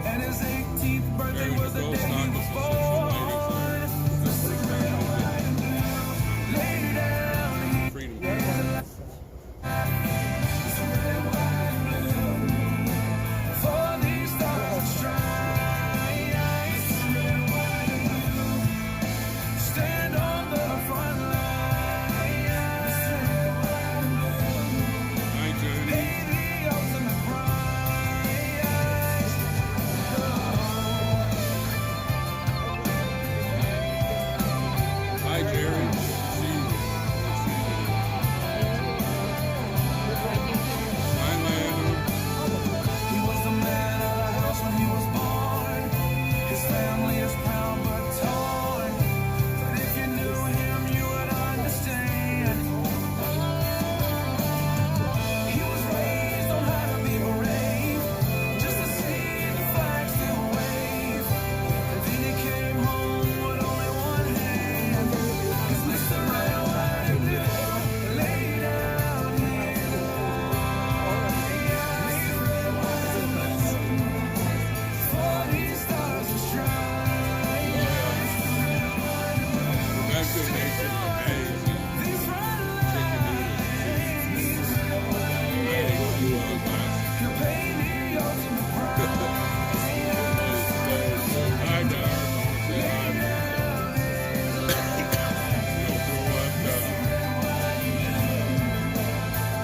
And his 18th birthday was the day he was born. The cigarette white and blue, lay down here. Freedom. The cigarette white and blue, for these stars to shine. The cigarette white and blue, stand on the front line. The cigarette white and blue, Hi, Jenny. pay the ultimate price. Hi, Jerry. See you. Hi, Landon. He was the man of the house when he was born. His family is proud but torn. But if you knew him, you would understand. He was raised on how to be brave, just to see the flag still wave. But then he came home with only one hand. 'Cause Mr. Red, White, and Blue lay down here. For these stars to shine. Back to Nation. Amazing. These red Chicken lights can pay the ultimate price. Hi, Dar. Say hi. Don't throw up,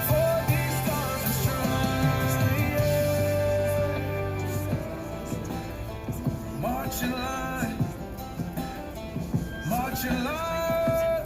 For these stars to shine. March in line. March in line.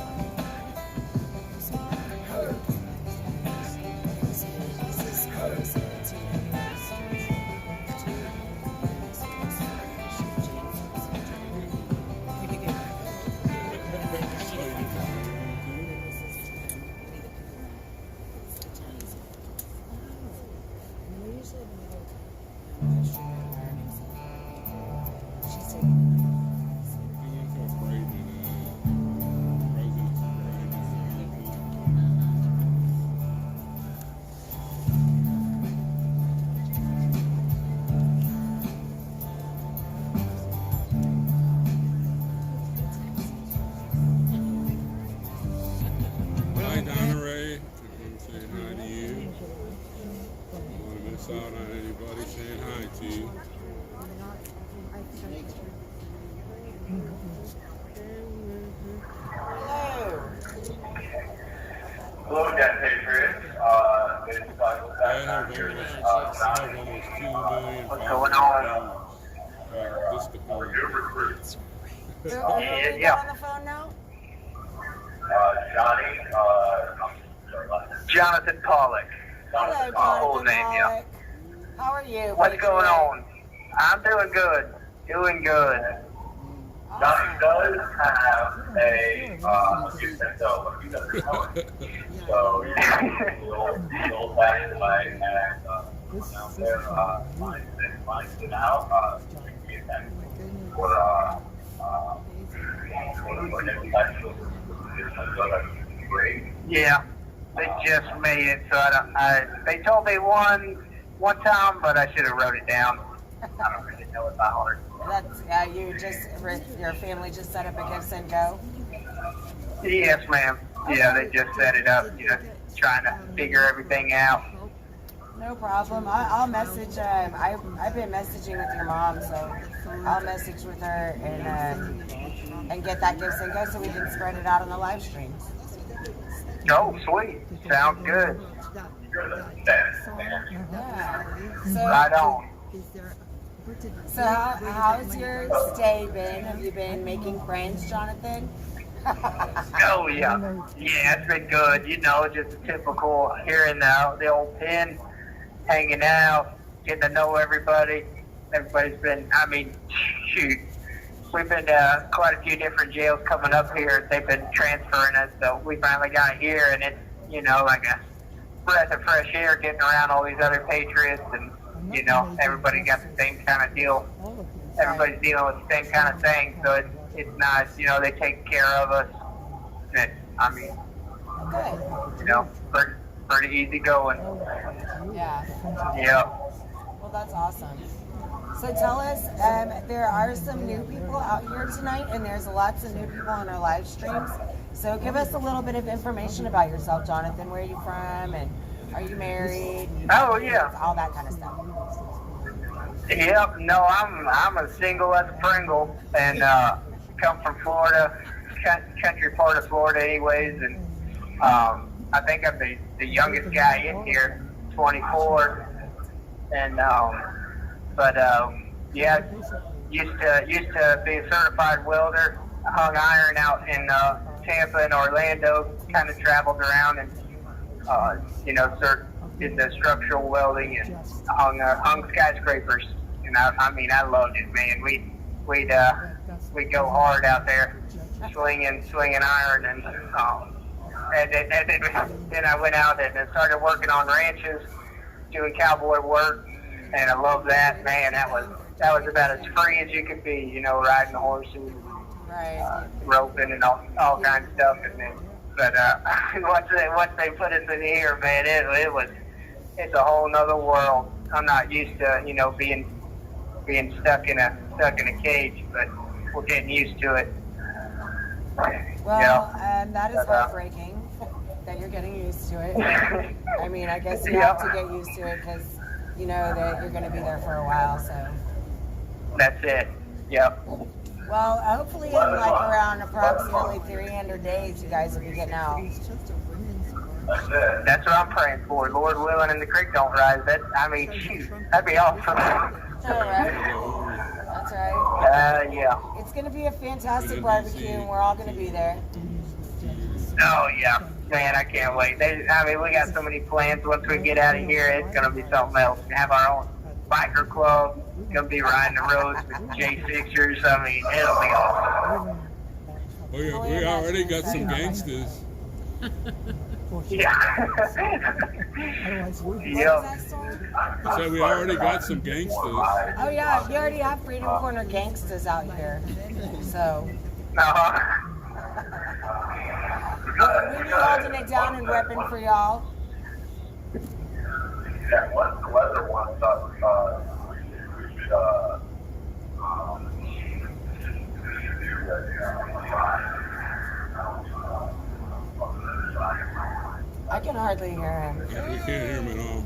Hi, Donna Ray. I'm saying hi to you. Don't want to miss out on anybody saying hi to you. Hello. Hello again, Patriots. It's Michael I have almost 2 million What's going on? This could Who we Yeah. got on the phone now? Johnny, Jonathan Pollock. Hello, Full Jonathan name, yeah. Pollock. How are you? What's Patriot? going on? I'm doing good. Doing good. Johnny does have a you said so, but he doesn't know it. So the old fashioned way and down there finds it out. Great. Yeah, they just made it, so they told me one time, but I should have wrote it down. I don't really know it by heart. That's your family just set up a gifts and go. Yes, ma'am. Yeah, they just set it up, trying to figure everything out. No problem. I'll message. I've been messaging with your mom, so I'll message with her and get that gifts and go so we can spread it out on the live stream. Oh, sweet. Sounds good. So, Right on. So how's your stay been? Have you been making friends, Jonathan? Oh yeah, yeah, it's been good. You know, just typical here in the old pen, hanging out, getting to know everybody. Everybody's been, I mean, shoot, we've been to quite a few different jails coming up here. They've been transferring us, so we finally got here, and it's, you know, like a breath of fresh air getting around all these other patriots, and you know, everybody got the same kind of deal. Everybody's dealing with the same kind of thing, so it's nice. You know, they take care of us. And I mean, you know, pretty easy going. Yeah. Yeah. Well, that's awesome. So tell us, there are some new people out here tonight, and there's lots of new people on our live streams. So give us a little bit of information about yourself, Jonathan. Where are you from, and are you married? Oh yeah. All that kind of stuff. Yep. No, I'm a single as a Pringle, and come from Florida, country part of Florida, anyways. And I think I'm the youngest guy in here, 24. And but yeah, used to be a certified welder. Hung iron out in Tampa and Orlando. Kind of traveled around and you know, did the structural welding and hung skyscrapers. And I mean, I loved it, man. We'd go hard out there, swinging iron, and then I went out and started working on ranches, doing cowboy work, and I loved that, man. That was about as free as you could be, you know, riding horses, roping and all kinds of stuff. And then, but once they put us in here, man, it's a whole nother world. I'm not used to, you know, being stuck in a cage, but we're getting used to it. Well, that is heartbreaking that you're getting used to it. I mean, I guess you have to get used to it because you know that you're going to be there for a while. So that's it. Yep. Well, hopefully in like around approximately 300 days, you guys will be getting out. That's what I'm praying for. Lord willing, and the creek don't rise. Shoot, that'd be awesome. All right. That's right. Yeah. It's going to be a fantastic barbecue, and we're all going to be there. Oh, yeah. Man, I can't wait. We got so many plans. Once we get out of here, it's going to be something else. We have our own biker club. Going to be riding the roads with J6ers. I mean, it'll be awesome. We already got some gangsters. Yeah. Yep. So we already got some gangsters. Oh yeah, you already have Freedom Corner gangsters out here. So we'll be holding it down and repping for y'all. Yeah, once the weather warms up, I can hardly hear him. Yeah, we can't hear him at all.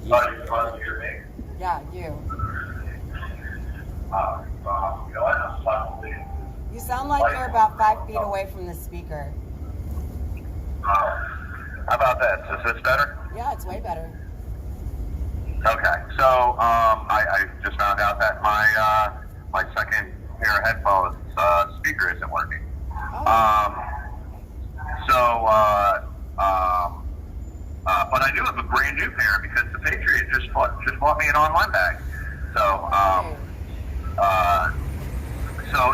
you want to hear me? Yeah, you. You sound like you're about 5 feet away from the speaker. How about that? Is this better? Yeah, it's way better. Okay, so I just found out that my second pair of headphones speaker isn't working. But I do have a brand new pair because the Patriot just bought me an online bag. So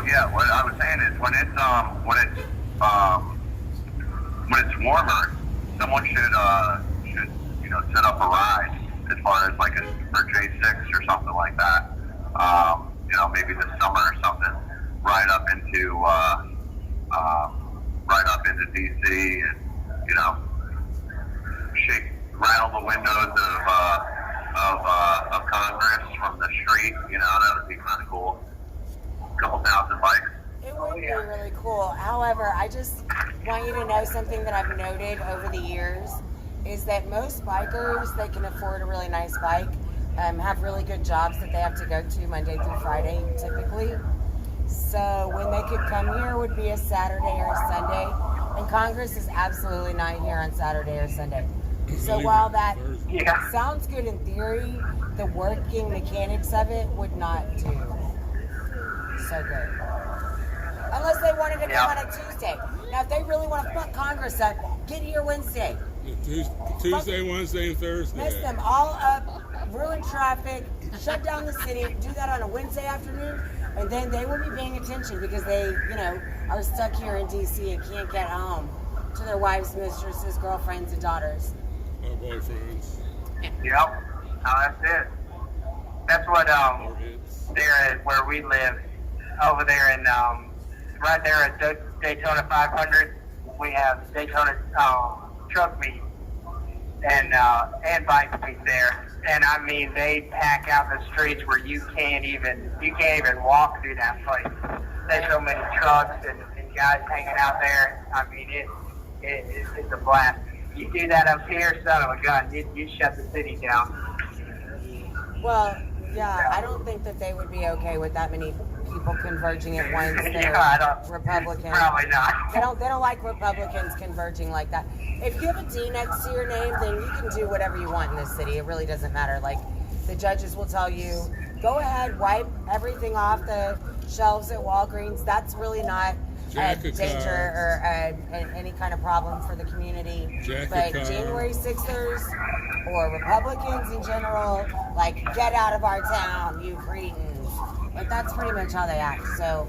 yeah, what I was saying is when it's warmer, someone should set up a ride as far as like a Super J6 or something like that. Maybe this summer or something, right up into DC and rattle the windows of Congress from the street. That would be kind of cool. A couple thousand bikes. It would be really cool. However, I just want you to know something that I've noted over the years is that most bikers, they can afford a really nice bike, have really good jobs that they have to go to Monday through Friday typically. So when they could come here would be a Saturday or a Sunday. And Congress is absolutely not here on Saturday or Sunday. So while that Yeah. sounds good in theory, the working mechanics of it would not do so good. Unless they wanted to come on a Tuesday. Now, if they really want to fuck Congress up, get here Wednesday. Tuesday, Wednesday, and Thursday. Mess them all up, ruin traffic, shut down the city, do that on a Wednesday afternoon, and then they will be paying attention because they, you know, are stuck here in D.C. and can't get home to their wives, mistresses, girlfriends, and daughters. Or boyfriends. Yep. That's it. That's what there where we live over there in right there at Daytona 500. We have Daytona truck meet and bike meet there. And I mean, they pack out the streets where you can't even walk through that place. There's so many trucks and guys hanging out there. I mean, it's a blast. You do that up here, son of a gun, you shut the city down. Well, yeah, I don't think that they would be okay with that many people converging at once. Republicans. Probably not. They don't like Republicans converging like that. If you have a D next to your name, then you can do whatever you want in this city. It really doesn't matter. Like, the judges will tell you, go ahead, wipe everything off the shelves at Walgreens. That's really not a danger or any kind of problem for the community. But January 6ers or Republicans in general, like, get out of our town, you cretins. Like, that's pretty much how they act. So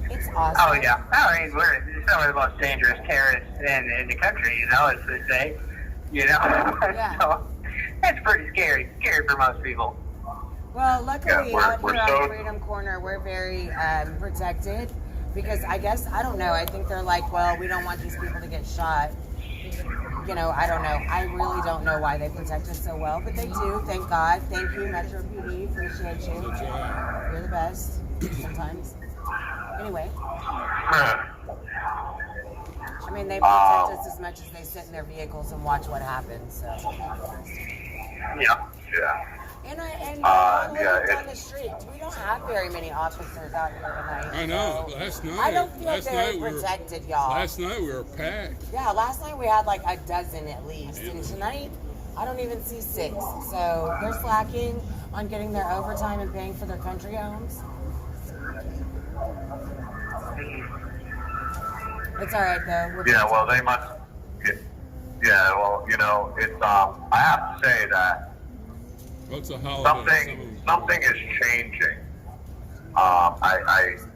it's awesome. Oh yeah, I mean, we're some of the most dangerous terrorists in the country, you know, as they say, you know. Yeah. So it's pretty scary for most people. Well, luckily out we're here so- on Freedom Corner, we're very protected because I guess, I don't know, I think they're like, well, we don't want these people to get shot. You know, I don't know. I really don't know why they protect us so well, but they do. Thank God. Thank you, Metro PD. Appreciate you. You're the best sometimes. Anyway. I mean, they protect us as much as they sit in their vehicles and watch what happens. So. Yeah. And yeah, on the street, we don't have very many officers out here tonight. I know. So Last night. I don't feel very protected, y'all. Last night we were packed. Yeah, last night we had like a dozen at least. And tonight, I don't even see 6. So they're slacking on getting their overtime and paying for their country homes. It's all right, though. Yeah, well, they must. Yeah, well, you know, it's. I have to say that something is changing.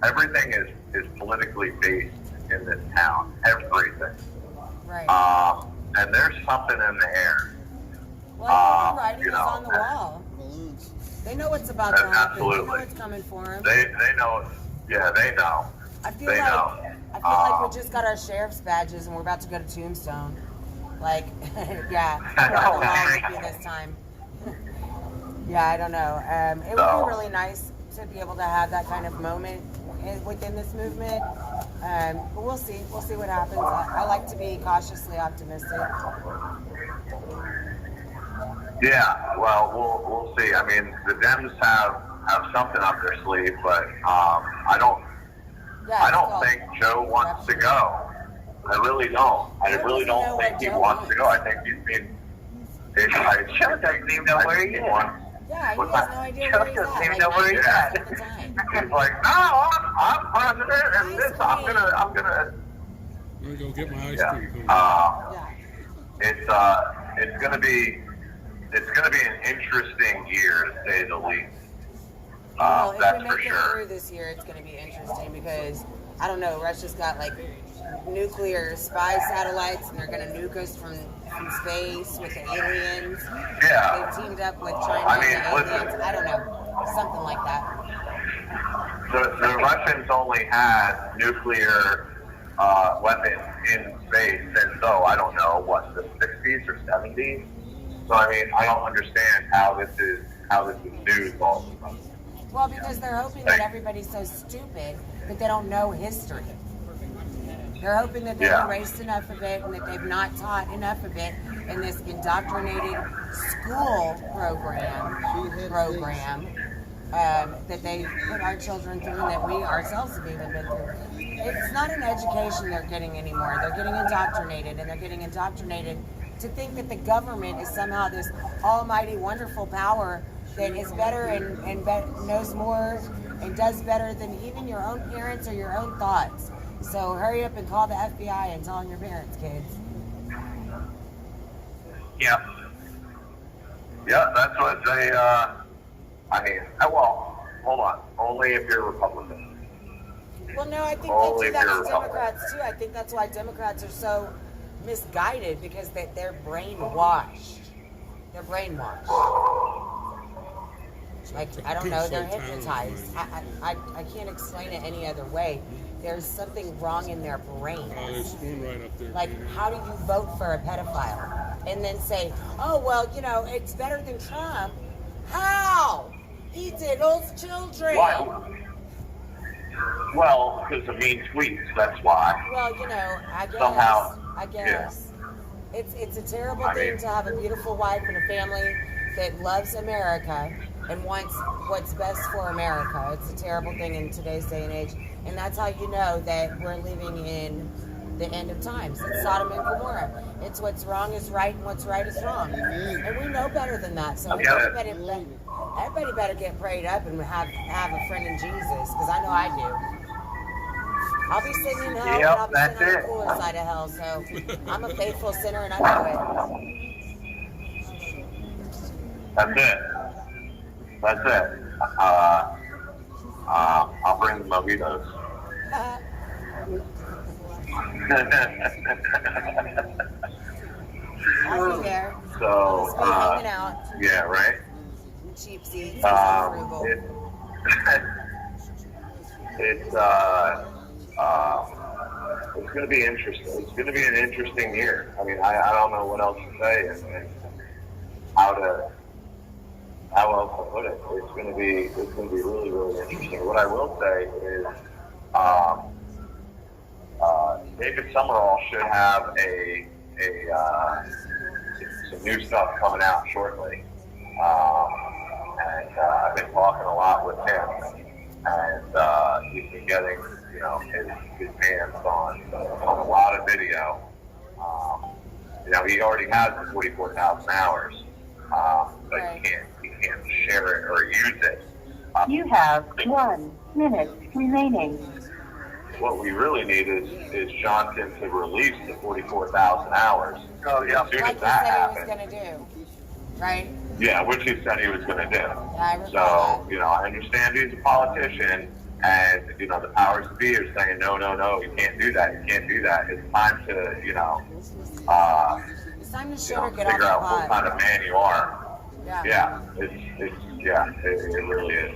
Everything is politically based in this town. Everything. Right. And there's something in the air. Well, the writing is on the wall. They know what's about to happen. Absolutely. They know what's coming for them. They know. Yeah, they know. I feel like we just got our sheriff's badges and we're about to go to Tombstone. Like, yeah, we're with you this time. Yeah, I don't know. It would be really nice to be able to have that kind of moment within this movement. But we'll see. We'll see what happens. I like to be cautiously optimistic. Yeah, well, we'll see. I mean, the Dems have something up their sleeve, but I don't think Joe wants to go. I really don't. I really don't think he wants to go. I think he's been. Joe doesn't even know where he is. Yeah, he has no idea where he's at. Doesn't even know where he's at. He's like, no, I'm president, and this, I'm gonna. I'm gonna go get my ice cream. It's gonna be an interesting year to say the least. Well, if that's we for make it sure. through this year, it's going to be interesting because, I don't know, Russia's got like nuclear spy satellites and they're going to nuke us from space with the aliens. Yeah. They've teamed up with China and the aliens. I don't know, something like that. The Russians only had nuclear weapons in space since, I don't know, what, the 60s or 70s? So, I mean, I don't understand how this is news all of a sudden. Well, because they're hoping that everybody's so stupid that they don't know history. They're hoping that they've erased enough of it and that they've not taught enough of it in this indoctrinated school program that they put our children through and that we ourselves have even been through. It's not an education they're getting anymore. They're getting indoctrinated, and they're getting indoctrinated to think that the government is somehow this almighty, wonderful power that is better and knows more and does better than even your own parents or your own thoughts. So hurry up and call the FBI and tell on your parents, kids. Yeah. Yeah, that's what they, well, hold on. Only if you're Republican. Well, no, I think Only they do if that you're to Democrats too. I think that's why Democrats are so misguided, because they're brainwashed. They're brainwashed. Like, I don't know, they're hypnotized. I can't explain it any other way. There's something wrong in their brain. Oh, there's a spoon right up there. Like, how do you vote for a pedophile and then say, oh, well, you know, it's better than Trump? How? He diddles children. Why? Well, because of mean tweets, that's why. Well, you know, I guess. Somehow, I guess. Yeah. It's a terrible thing to have a beautiful wife and a family that loves America and wants what's best for America. It's a terrible thing in today's day and age. And that's how you know that we're living in the end of times. It's Sodom and Gomorrah. It's what's wrong is right and what's right is wrong. And we know better than that. So everybody better get prayed up and have a friend in Jesus, because I know I do. I'll be sitting in hell, but I'll be sitting on the cooler side of hell. So I'm a faithful sinner and I know it. That's it. That's it. I'll bring the mojitos. I'll be there. So, I'll just be hanging out. Yeah, right? Cheap seats, frugal. It's going to be interesting. It's going to be an interesting year. I mean, I don't know what else to say and how else to put it. It's going to be really, really interesting. What I will say is, David Summerall should have some new stuff coming out shortly. And I've been talking a lot with him, and he's been getting, his hands on a lot of video. He already has the 44,000 hours, but he can't share it or use it. You have 1 minute remaining. What we really need is Johnson to release the 44,000 hours. Oh, yeah. As soon like as that happens. He said he was going to do, right? Yeah, which he said he was going to do. Yeah, so, I understand he's a politician, and, the powers that be are saying, no, you can't do that, you can't do that. It's time to, it's time to shut or get figure off out the what kind of man you are. Yeah. It really is.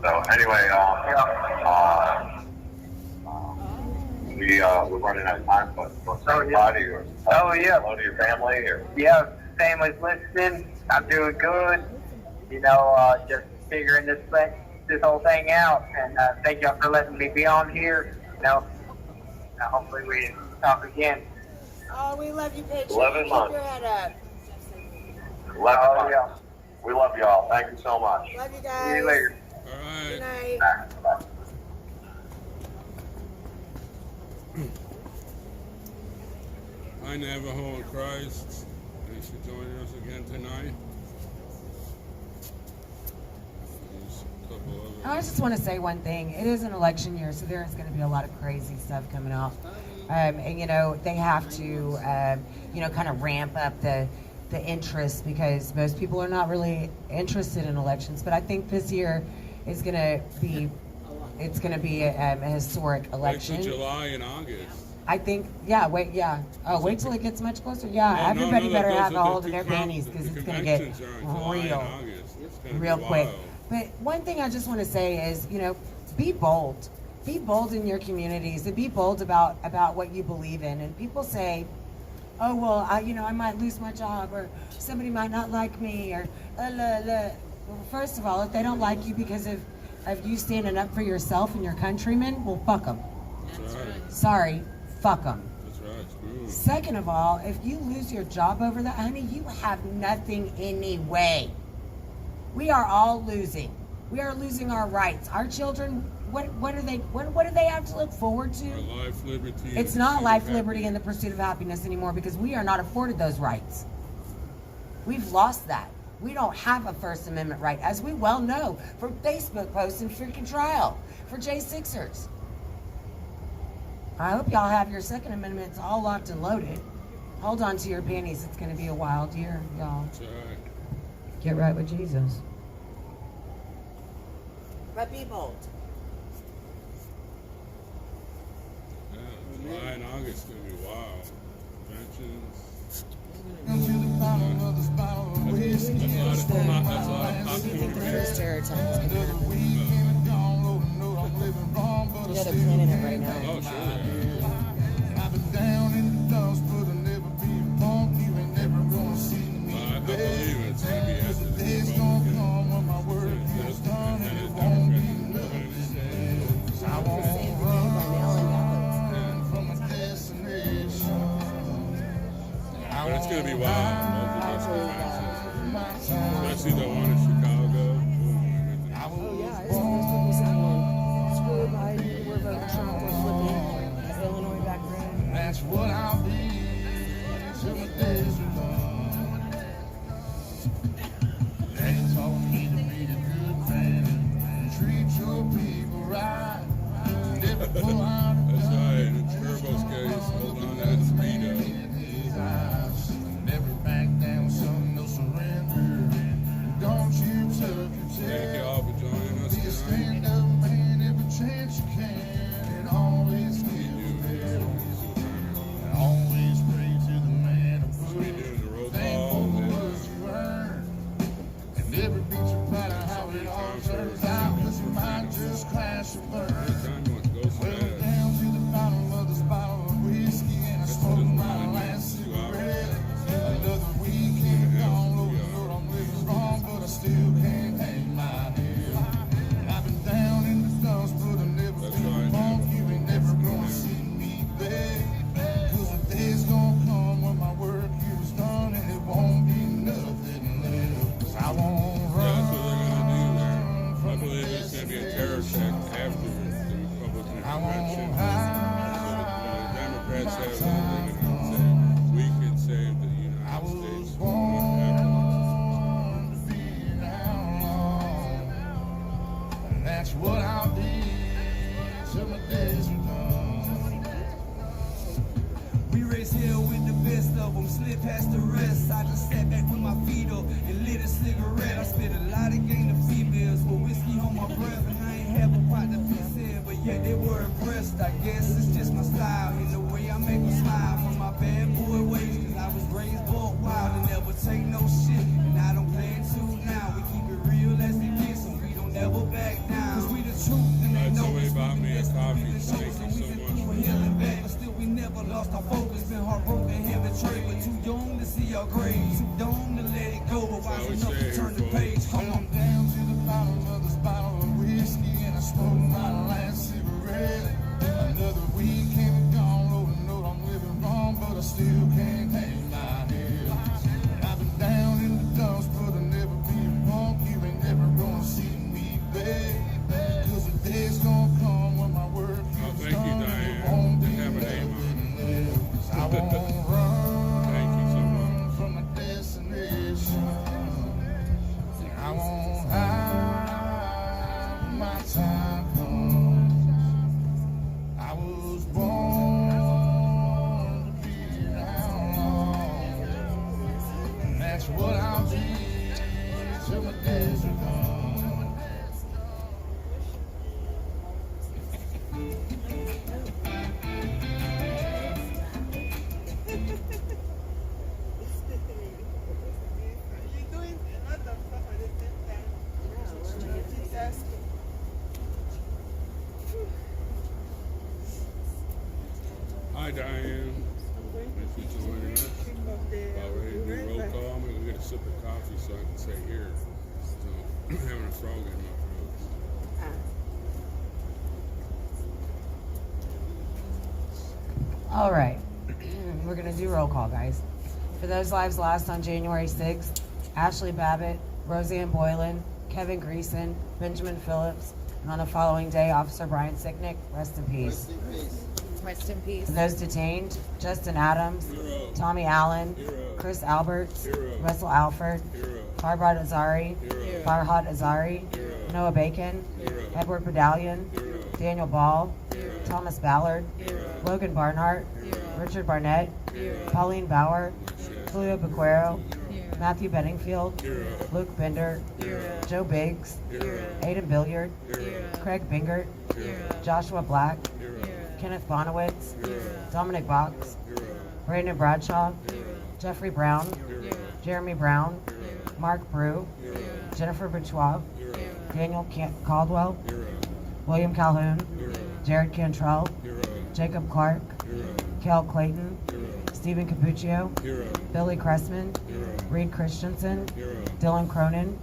So, anyway, we're running out of time, but somebody or hello to your family or family's listening. I'm doing good. Just figuring this whole thing out. And thank y'all for letting me be on here. Hopefully we talk again. Oh, we love you, Patriot. 11 months. Keep your head up. 11 months. Yeah. We love y'all. Thank you so much. Love you guys. See you later. All right. Good night. Bye. Hi, Navajo in Christ. Thanks for joining us again tonight. There's a couple other. I just want to say one thing. It is an election year, so there is going to be a lot of crazy stuff coming out. And, they have to, kind of ramp up the interest, because most people are not really interested in elections. But I think this year is going to be, a historic election. Wait till July and August. I think, wait till it gets much closer. Everybody better have a hold of their panties, because it's going to get real quick. But one thing I just want to say is, be bold. Be bold in your communities, and be bold about what you believe in. And people say, oh, well, I might lose my job, or somebody might not like me, or Well, first of all, if they don't like you because of you standing up for yourself and your countrymen, well, fuck them. That's right. Sorry, fuck them. That's right. Screw 'em. Second of all, if you lose your job over that, honey, you have nothing anyway. We are all losing. We are losing our rights. Our children, what do they have to look forward to? Our life, liberty. It's not life, liberty, and the pursuit of happiness anymore because we are not afforded those rights. We've lost that. We don't have a First Amendment right, as we well know from Facebook posts and freaking trial for J6ers. I hope y'all have your Second Amendments all locked and loaded. Hold on to your panties. It's going to be a wild year, y'all. That's right. Get right with Jesus. But be bold. Yeah, July and August is going to be wild. Conventions. What do you think the first terror attack is going to happen? Yeah, they're planning it right now. Oh, sure. I believe it's going to be after the But it's going to be wild. Especially the one in Chicago. Oh, yeah. It's supposed to be one. Screw Biden. We're voting Trump. We're flipping. Illinois back green. That's what I'll be till my days are done. They told me to be a good man, treat your people right. Never pull out a That's gun. right. In Turbo's case, hold on to that speedo. Never back down, son, no surrender. Don't you tuck your Thank you tail. all for joining us Just tonight. stand up, man, every chance you can, and always give it and always pray to the man above. We doing the roll Thankful call. for what you earned, and never be too proud of how it all turns out, 'cause you might just crash and burn. Time you want to go so Well, bad. down to the bottom of this bottle of whiskey, and I smoked my last cigarette. Another weekend gone, Lord, Lord, I'm living wrong, but I still can't hang my head. I've been down in the dumps, but I've never That's been a right. punk. You ain't never gonna see me beg. 'Cause the day's gonna come when my work here is done, and it won't be nothing left. 'Cause I won't Yeah, that's what they're going to do run there. I from believe it's going to be a terror attack after the Republican I won't convention. hide. The Democrats have something to say. We can save the I United was States. born to be an outlaw, and that's what I'll be till my days are done. We race hell with the best of them, slip past the rest. I just sat back with my feet up and lit a cigarette. I spit a lot of game to females with whiskey on my breath, and I ain't have a pot to piss in, but yet they were impressed. I guess it's just my style and the way I make them smile from my bad boy ways. 'Cause I was raised buck wild and never take no shit, and I don't play it too now. We keep it real as it gets, and we don't ever back down. 'Cause we the truth and they know Tell me it's about me a best to coffee. be the Thank chosen. you We so been much. through a healing back, but still we never lost our focus. Been heartbroken, heavy trade, but too young to see our grades. Too young to let it go, but wise enough to turn the page. Come on. I'm down to the bottom of this bottle of whiskey, and I smoked my last cigarette. Another weekend gone, Lord, Lord, I'm living wrong, but I still can't hang my head. I've been down in the dumps, but I'll never be a punk. You ain't never gonna see me beg. 'Cause the day's gonna come when my work Oh, is thank you, done, and it Diane. won't be Didn't have a name on it. nothing left. 'Cause I won't run Thank you so much. from my destination. I won't hide when my time comes. I was born to be an outlaw, and that's what I'll be till my days are gone. Hi, Diane. Thanks for joining us. About ready to do roll call. I'm going to get a sip of coffee so I can say here. So, having a frog in my throat. All right. We're going to do roll call, guys. For those lives lost on January 6th, Ashley Babbitt, Roseanne Boylan, Kevin Greason, Benjamin Phillips, and on the following day, Officer Brian Sicknick. Rest in peace. Rest in peace. For those detained, Justin Adams, Tommy Allen, Chris Alberts, Russell Alford, Farhad Azari, Noah Bacon, Edward Badalion, Daniel Ball, Thomas Ballard, Logan Barnhart, Richard Barnett, Pauline Bauer, Julio Bequero, Matthew Bedingfield, Luke Bender, Joe Biggs, Aidan Billiard, Craig Bingert, Joshua Black, Kenneth Bonowitz, Dominic Box, Brandon Bradshaw, Jeffrey Brown, Jeremy Brown, Mark Brew, Jennifer Bourgeois, Daniel Caldwell, William Calhoun, Jared Cantrell, Jacob Clark, Kel Clayton, Stephen Capuccio, Billy Cressman, Reed Christensen, Dylan Cronin,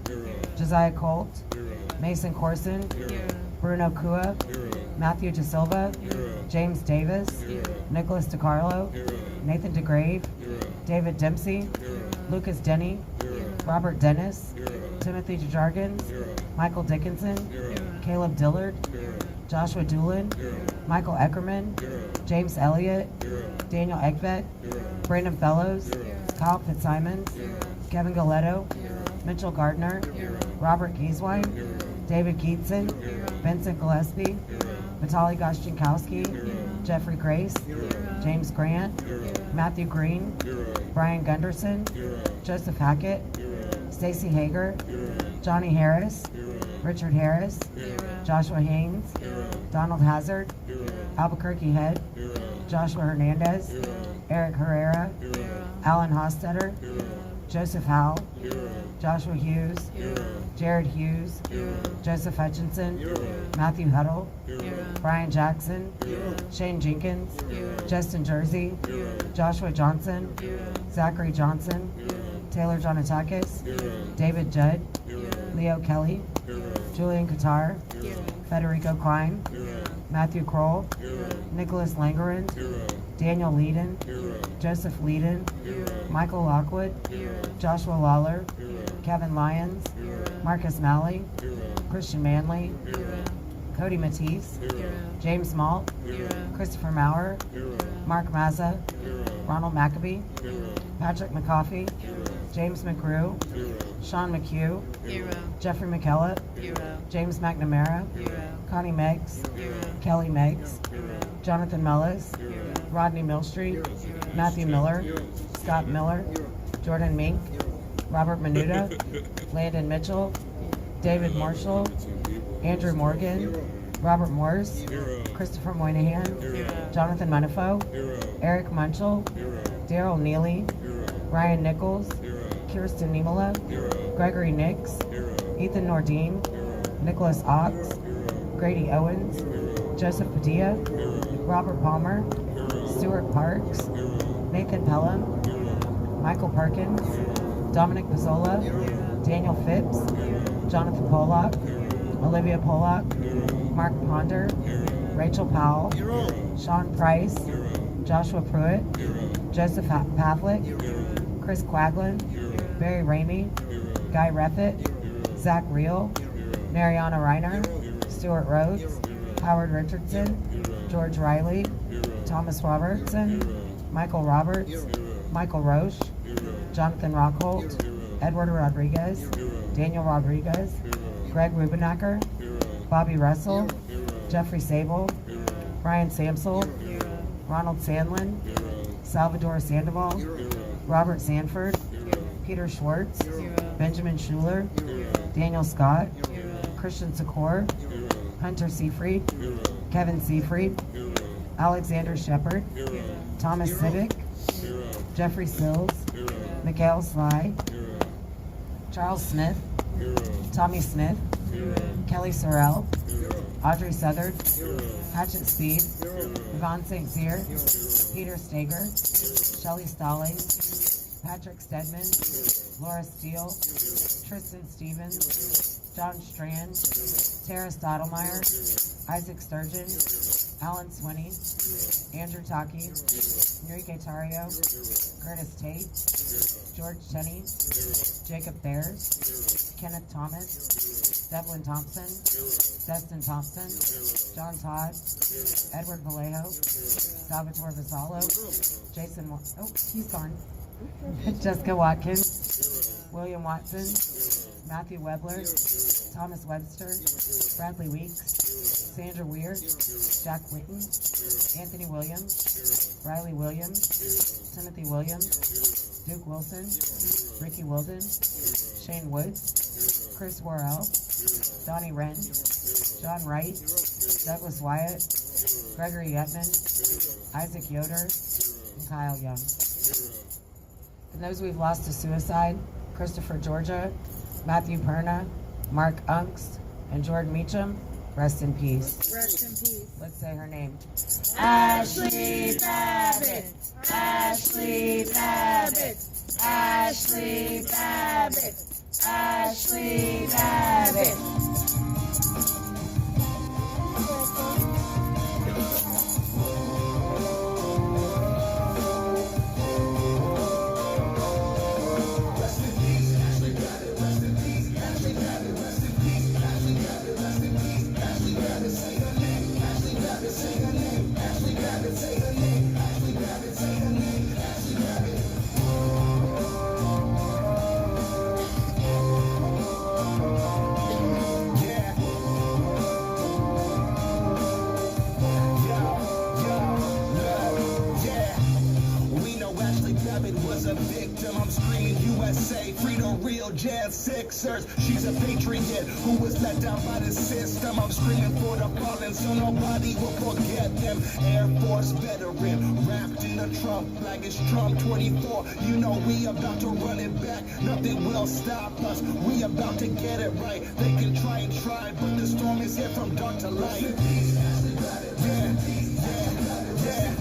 Josiah Colt, Mason Corson, Bruno Kua, Matthew DeSilva, James Davis, Nicholas DiCarlo, Nathan DeGrave, David Dempsey, Lucas Denny, Robert Dennis, Timothy DeJargens, Michael Dickinson, Caleb Dillard, Joshua Doolin, Michael Eckerman, James Elliott, Daniel Eggvet, Brandon Fellows, Kyle Fitzsimons, Kevin Galetto, Mitchell Gardner, Robert Gieswein, David Keatson, Vincent Gillespie, Vitaly Goshchinkowski, Jeffrey Grace, James Grant, Matthew Green, Brian Gunderson, Joseph Hackett, Stacy Hager, Johnny Harris, Richard Harris, Joshua Haynes, Donald Hazard, Albuquerque Head, Joshua Hernandez, Eric Herrera, Alan Hostetter, Joseph Howell, Joshua Hughes, Jared Hughes, Joseph Hutchinson, Matthew Huddle, Brian Jackson, Shane Jenkins, Justin Jersey, Joshua Johnson, Zachary Johnson, Taylor Jonatakis, David Judd, Leo Kelly, Julian Qatar, Federico Klein, Matthew Kroll, Nicholas Langerand, Daniel Leeden, Joseph Leeden, Michael Lockwood, Joshua Lawler, Kevin Lyons, Marcus Malley, Christian Manley, Cody Matisse, James Malt, Christopher Maurer, Mark Mazza, Ronald Maccabee, Patrick McCoffey, James McGrew, Sean McHugh, Jeffrey McKellop, James McNamara, Connie Meggs, Kelly Meggs, Jonathan Mellis, Rodney Millstreet, Matthew Miller, Scott Miller, Jordan Mink, Robert Menuda, Landon Mitchell, David Marshall, Andrew Morgan, Robert Morse, Christopher Moynihan, Jonathan Munifo, Eric Munchell, Daryl Neely, Ryan Nichols, Kirsten Niemola, Gregory Nix, Ethan Nordine, Nicholas Ox, Grady Owens, Joseph Padilla, Robert Palmer, Stuart Parks, Nathan Pelham, Michael Perkins, Dominic Pizzola, Daniel Phipps, Jonathan Pollock, Olivia Pollock, Mark Ponder, Rachel Powell, Sean Price, Joshua Pruitt, Joseph Pavlik, Chris Quaglin, Barry Ramey, Guy Reffitt, Zach Reel, Mariana Reiner, Stuart Rhodes, Howard Richardson, George Riley, Thomas Robertson, Michael Roberts, Michael Roche, Jonathan Rockholt, Edward Rodriguez, Daniel Rodriguez, Greg Rubenacker, Bobby Russell, Jeffrey Sable, Brian Samsel, Ronald Sandlin, Salvador Sandoval, Robert Sanford, Peter Schwartz, Benjamin Schuler, Daniel Scott, Christian Secor, Hunter Seafried, Kevin Seafried, Alexander Shepard, Thomas Civic, Jeffrey Sills, Mikhail Sly, Charles Smith, Tommy Smith, Kelly Sorrell, Audrey Southard, Hatchet Speed, Yvonne St. Cyr, Peter Stager, Shelley Stalling, Patrick Stedman, Laura Steele, Tristan Stevens, John Strand, Tara Stottlemyre, Isaac Sturgeon, Alan Swinney, Andrew Taki, Enrique Tario, Curtis Tate, George Tenney, Jacob Bears, Kenneth Thomas, Devlin Thompson, Destin Thompson, John Todd, Edward Vallejo, Salvatore Vassallo, Jason, he's gone, Jessica Watkins, William Watson, Matthew Webler, Thomas Webster, Bradley Weeks, Sandra Weir, Jack Whitten, Anthony Williams, Riley Williams, Timothy Williams, Duke Wilson, Ricky Wilden, Shane Woods, Chris Worrell, Donnie Wren, John Wright, Douglas Wyatt, Gregory Yetman, Isaac Yoder, and Kyle Young. And those we've lost to suicide, Christopher Georgia, Matthew Perna, Mark Unks, and Jordan Meacham, rest in peace. Rest in peace. Let's say her name. Ashley Babbitt, Ashley Babbitt, Ashley Babbitt, Ashley Babbitt. Jazz Sixers. She's a patriot who was let down by the system. I'm screaming for the fallen so nobody will forget them. Air Force veteran, wrapped in a Trump flag. It's Trump 24. You know we about to run it back. Nothing will stop us. We about to get it right. They can try and try, but the storm is here from dark to light. Yeah, yeah, yeah, yeah.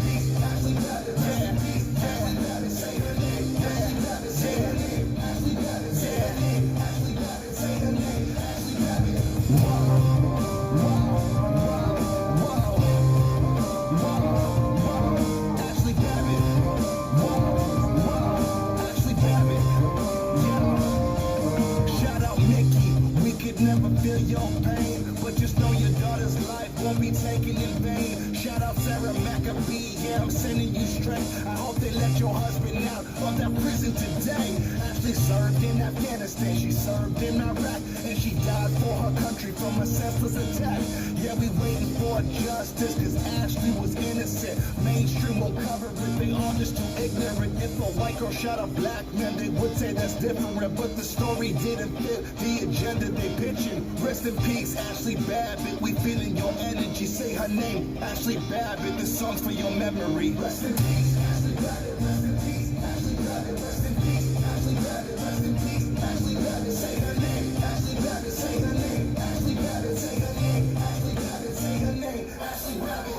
Feel your pain, but just know your daughter's life won't be taken in vain. Shout out Sarah McAfee, yeah, I'm sending you straight. I hope they let your husband out of that prison today. Ashley served in Afghanistan, she served in Iraq, and she died for her country from a senseless attack. Yeah, we waiting for justice, cause Ashley was innocent. Mainstream will cover it, they all just too ignorant. If a white girl shot a black man, they would say that's different, but the story didn't fit the agenda they pitching. Rest in peace, Ashley Babbitt. We feeling your energy. Say her name, Ashley Babbitt. This song's for your memory. Rest in peace, Ashley Babbitt. Rest in peace, Ashley Babbitt. Rest in peace, Ashley Babbitt. Rest in peace, Ashley Babbitt. Say her name, Ashley Babbitt. Say her name, Ashley Babbitt. Say her name, Ashley Babbitt. Say her name, Ashley Babbitt.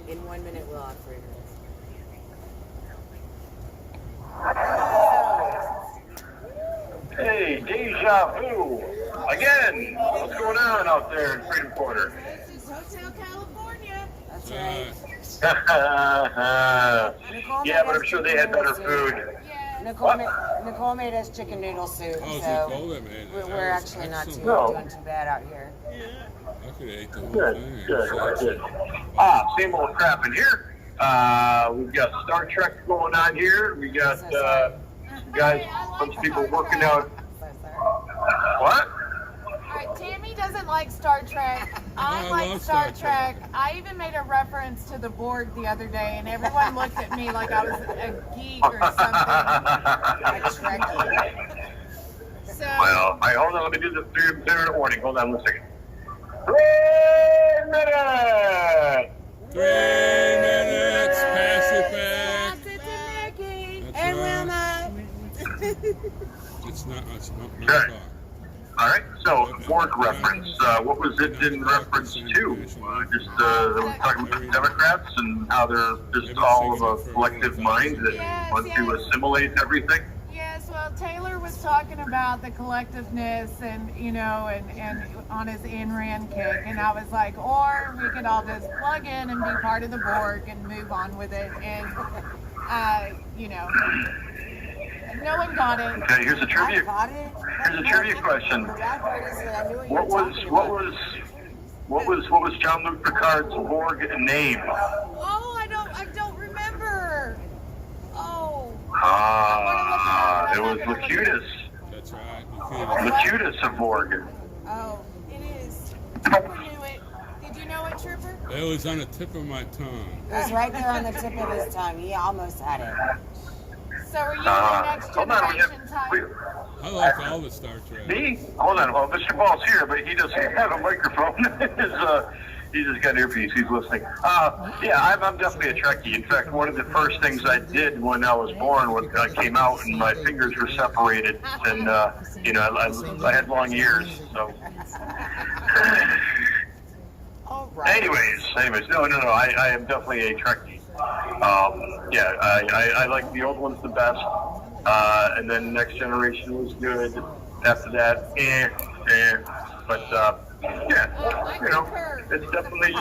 In 1 minute, we'll operate. deja vu. Again, what's going on out there in Freedom Corner? This is Hotel California. That's right. Yeah, but I'm sure they had better food. Nicole made us chicken noodle soup, Oh, so Nicole made it. we're That was actually not excellent. doing too bad out here. I could have ate the whole Good, thing. good. Same old crap in here. We've got Star Trek going on here. We got guys, a bunch of people working out. What? Alright, Tammy doesn't like Star Trek. I like love Star Star Trek. I even made a reference to the Borg the other day, and everyone looked at me like I was a geek or something. So, Well, all right, hold on. Let me do the 3-minute warning. Hold on 1 second. 3 minutes! 3 minutes, pass it back. pass it to Nikki. That's And right. Wilma. It's not my Good. talk. All right, so Borg reference. What was it in reference to? They were talking about the Democrats and how they're just all of a collective mind that want to assimilate everything. Yes, well, Taylor was talking about the collectiveness and, and on his Ayn kick, and I was like, or we could all just plug in and be part of the Borg and move on with it, and, no one got it. Okay, here's a trivia. Here's a trivia question. What was Jean-Luc Picard's Borg name? Oh, I don't remember. Oh. It was Locutus. That's right. Locutus of Borg. Oh, it is. Trooper knew it. Did you know it, Trooper? It was on the tip of my tongue. It was right there on the tip of his tongue. He almost had it. So are you the next generation type? I like all the Star Trek. Me? Hold on. Well, Mr. Ball's here, but he doesn't have a microphone. He just got an earpiece. He's listening. Yeah, I'm definitely a Trekkie. In fact, one of the first things I did when I was born was I came out and my fingers were separated, and I had long ears. So, anyways, no, I am definitely a Trekkie. I like the old ones the best, and then Next Generation was good. After that, but it's definitely.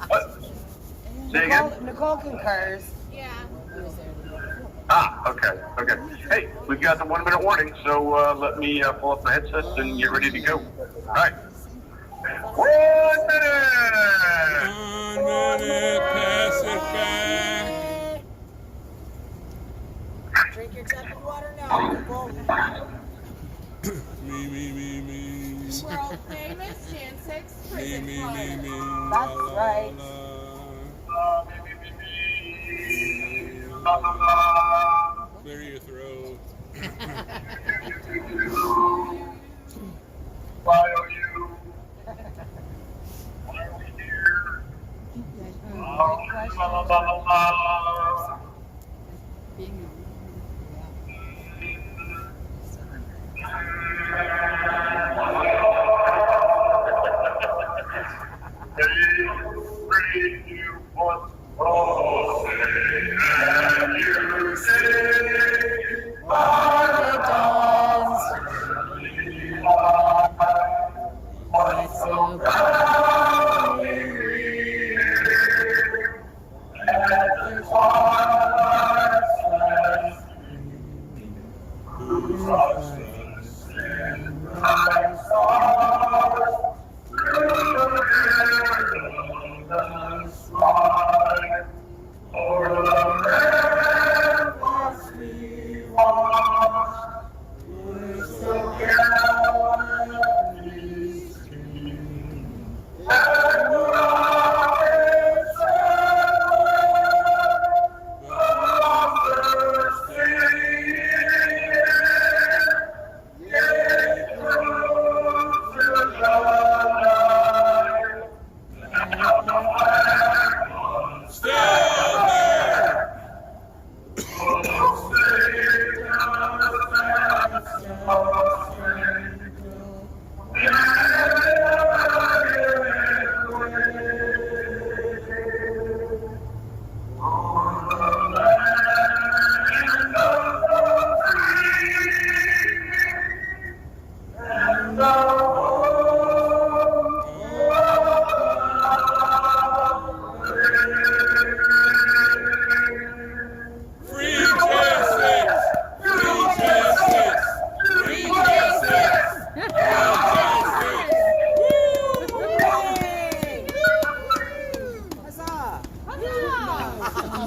What? Say again. Nicole concurs. Yeah. Okay. Hey, we've got the 1 minute warning, so let me pull up my headset and get ready to go. All right. 1 minute. 1 minute, pass it back. Drink your tepid water now, Nicole. Me. World famous Jan 6 prison Me. That's right. Clear your throat. Why are you? Why are we here?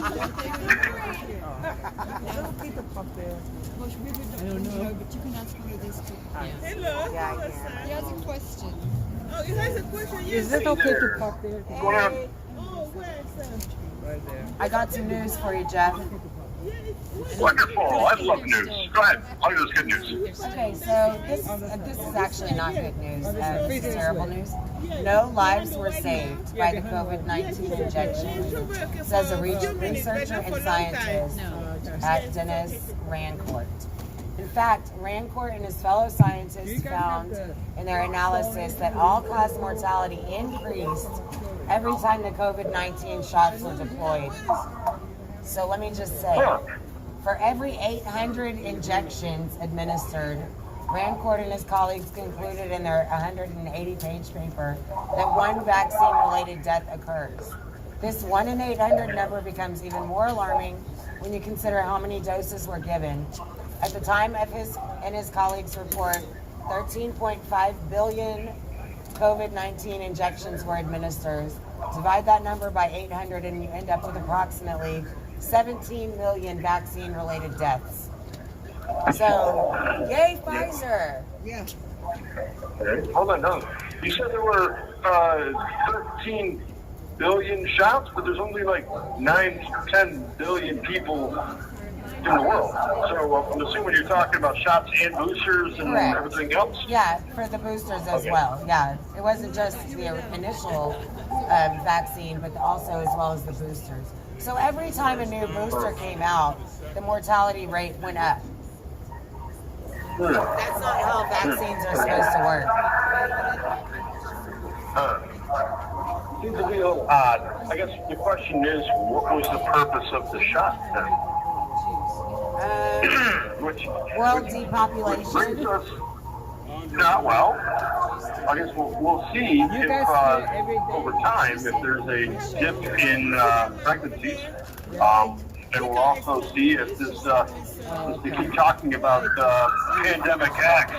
I don't know, but you can ask one of these two. Hello. Yeah, I can. He has a question. Oh, he has a question. Yes. Is it okay to park there? Hey, Oh, where is that? Right there. I got some news for you, Jeff. Wonderful. I love news. Go ahead. I'll do this good news. Okay, so this is actually not good news. This is terrible news. No lives were saved by the COVID-19 injection, says a researcher and scientist at Dennis Rancourt. In fact, Rancourt and his fellow scientists found in their analysis that all-cause mortality increased every time the COVID-19 shots were deployed. So let me just say, for every 800 injections administered, Rancourt and his colleagues concluded in their 180-page paper that one vaccine-related death occurs. This 1 in 800 number becomes even more alarming when you consider how many doses were given. At the time of his and his colleagues' report, 13.5 billion COVID-19 injections were administered. Divide that number by 800 and you end up with approximately 17 million vaccine-related deaths. So, yay, Pfizer! Yeah. Okay. Hold on, no. You said there were 13 billion shots, but there's only like 9 to 10 billion people in the world. So I'm assuming you're talking about shots and boosters and Correct. everything else? Yeah, for the boosters as well. Yeah, it wasn't just the initial vaccine, but also as well as the boosters. So every time a new booster came out, the mortality rate went up. That's not how vaccines are supposed to work. Seems a little odd. I guess the question is, what was the purpose of the shot then? World Which depopulation. brings us, not well. I guess we'll see if over time if there's a dip in pregnancies, and we'll also see if this. They keep talking about pandemic X.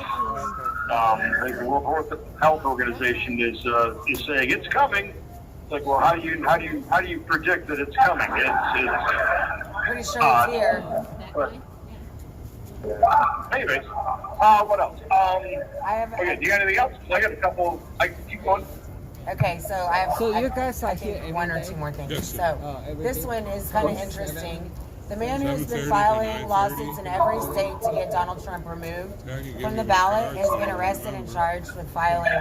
The World Health Organization is saying it's coming. It's like, well, how do you predict that it's coming? It's pretty sure it's here. Anyways, what else? Okay, do you got anything else? I got a couple. I can keep going. Okay, so I have. So you guys are I think here one or every two more things. Yes, So every this day? one is kind of interesting. The man who's been 7:30 to filing 9:30. lawsuits in every state to get Donald Trump removed Yeah, you can from give the me ballot the has cards. been arrested and charged with filing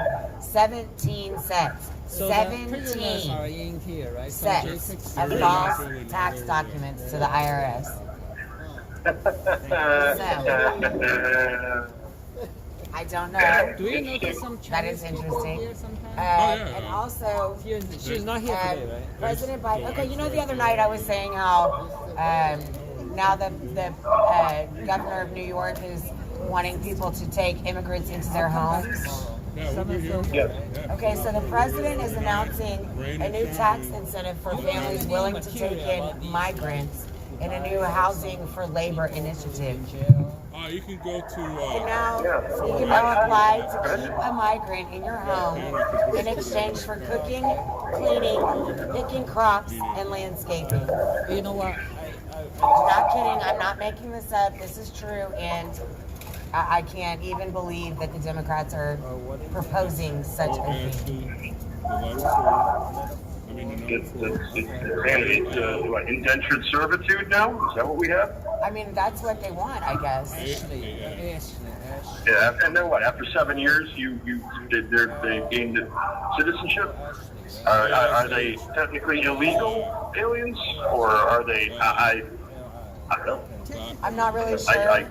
17 sets. So the prisoners 17 are in here, right? So sets just- of false tax documents to the IRS. I don't know. Do you notice some That is Chinese people interesting. here sometimes? And also, She's not here today, right? President Biden. Okay, you know the other night I was saying how now the governor of New York is wanting people to take immigrants into their homes. Okay, so the president is announcing a new tax incentive for families willing to take in migrants in a new housing for labor initiative. You can go to. You can now apply to keep a migrant in your home in exchange for cooking, cleaning, picking crops, and landscaping. You know what? Not kidding. I'm not making this up. This is true, and I can't even believe that the Democrats are proposing such a thing. It's what, indentured servitude now? Is that what we have? I mean, that's what they want, I guess. Yeah, and then what? After 7 years, they gained citizenship. Are they technically illegal aliens, or are they? I don't know. I'm not really sure.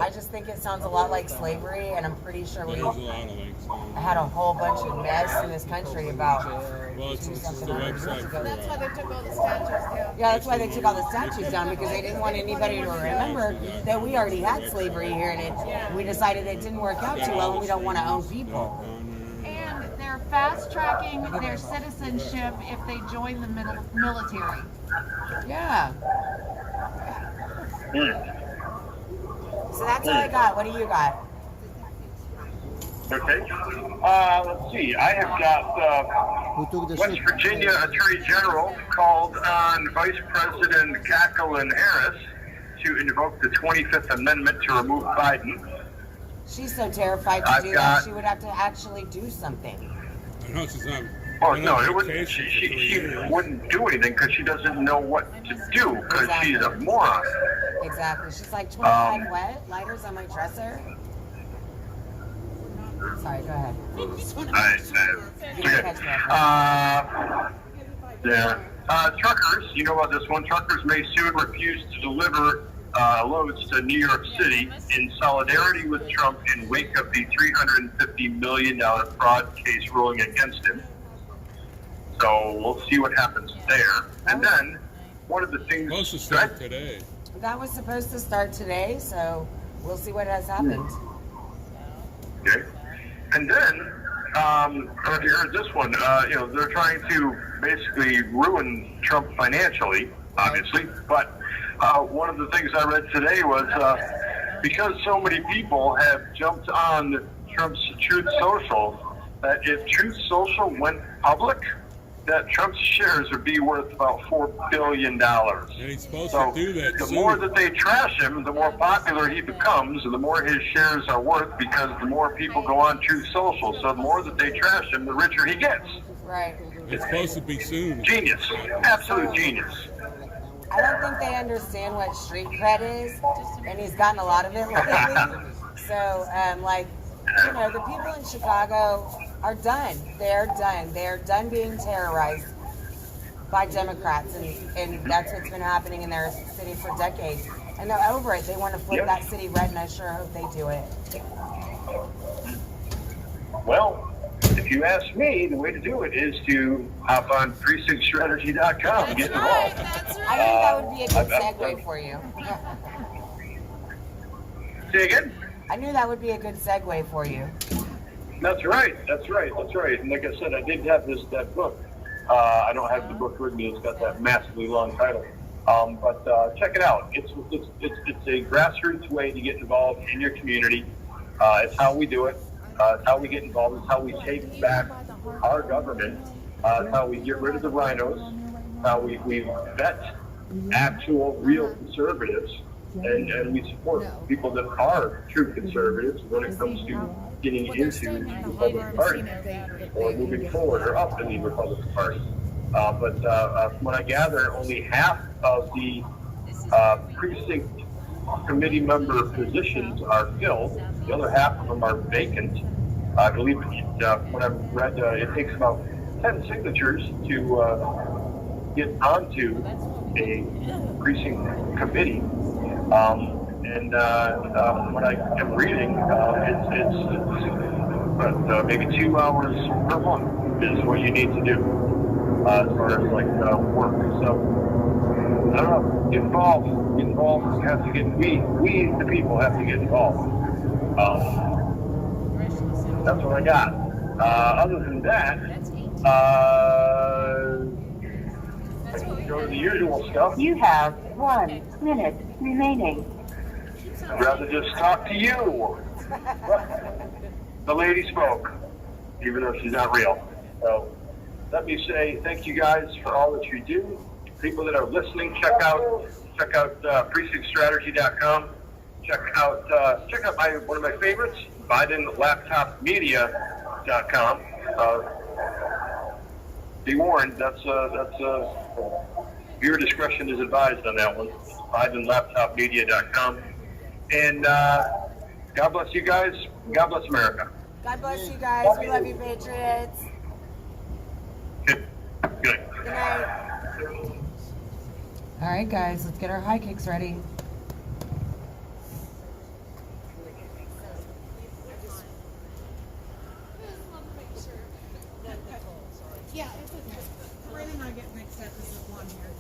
I just think it sounds a lot like slavery, and I'm pretty sure we had a whole bunch of mess in this country about 2-something years ago. That's why they took all the statues down. Yeah, that's why they took all the statues down, because they didn't want anybody to remember that we already had slavery here, and we decided it didn't work out too well, and we don't want to own people. And they're fast tracking their citizenship if they join the military. Yeah. So that's what I got. What do you got? Okay. Let's see. I have got who took the West ship. Virginia Attorney General called on Vice President Jacqueline Harris to invoke the 25th Amendment to remove Biden. She's so terrified to do that, she would have to actually do something. No, she's not. Oh no, it wouldn't. She wouldn't do anything because she doesn't know what to do because she's a moron. Exactly. She's like 25 what? Lighters on my dresser? Sorry, go ahead. Truckers, you know about this one. Truckers may soon refuse to deliver loads to New York City in solidarity with Trump in wake of the $350 million fraud case ruling against him. So we'll see what happens there. And then one of the things supposed to start today. That was supposed to start today, so we'll see what has happened. Okay. And then, I don't know if you heard this one, they're trying to basically ruin Trump financially, obviously. But one of the things I read today was because so many people have jumped on Trump's Truth Social, that if Truth Social went public, that Trump's shares would be worth about $4 billion. And he's supposed to do that the soon. more that they trash him, the more popular he becomes, and the more his shares are worth because the more people go on Truth Social. So the more that they trash him, the richer he gets. Right. It's supposed to be soon. Genius. Absolute genius. I don't think they understand what street cred is, and he's gotten a lot of it lately. So, the people in Chicago are done. They're done. They're done being terrorized by Democrats, and that's what's been happening in their city for decades. And they're over it. They want to flip that city red, and I sure hope they do it. Well, if you ask me, the way to do it is to hop on precinctstrategy.com and get involved. I think that would be a good segue for you. Say again? I knew that would be a good segue for you. That's right. And like I said, I did have that book. I don't have the book with me. It's got that massively long title. But check it out. It's a grassroots way to get involved in your community. It's how we do it. It's how we get involved. It's how we take back our government. It's how we get rid of the rhinos. How we vet actual, real conservatives. And we support people that are true conservatives when it comes to getting into the Republican Party or moving forward or up in the Republican Party. But from what I gather, only half of the precinct committee member positions are filled. The other half of them are vacant. I believe when I've read, it takes about 10 signatures to get onto a precinct committee. And what I am reading, it's maybe 2 hours per month is what you need to do as far as work. So I don't know. Get involved. Get involved. We have to get. We the people have to get involved. That's what I got. Other than that, go to the usual stuff. You have 1 minute remaining. I'd rather just talk to you. The lady spoke, even though she's not real. So let me say thank you guys for all that you do. People that are listening, check out precinctstrategy.com. Check out one of my favorites, BidenLaptopMedia.com. Be warned, that's viewer discretion is advised on that one. BidenLaptopMedia.com. And God bless you guys. God bless America. God bless you guys. We love you, Patriots. Good. Good night. All right, guys, let's get our high kicks ready. Yeah, it's okay. Randy and I get mixed up. This is one here.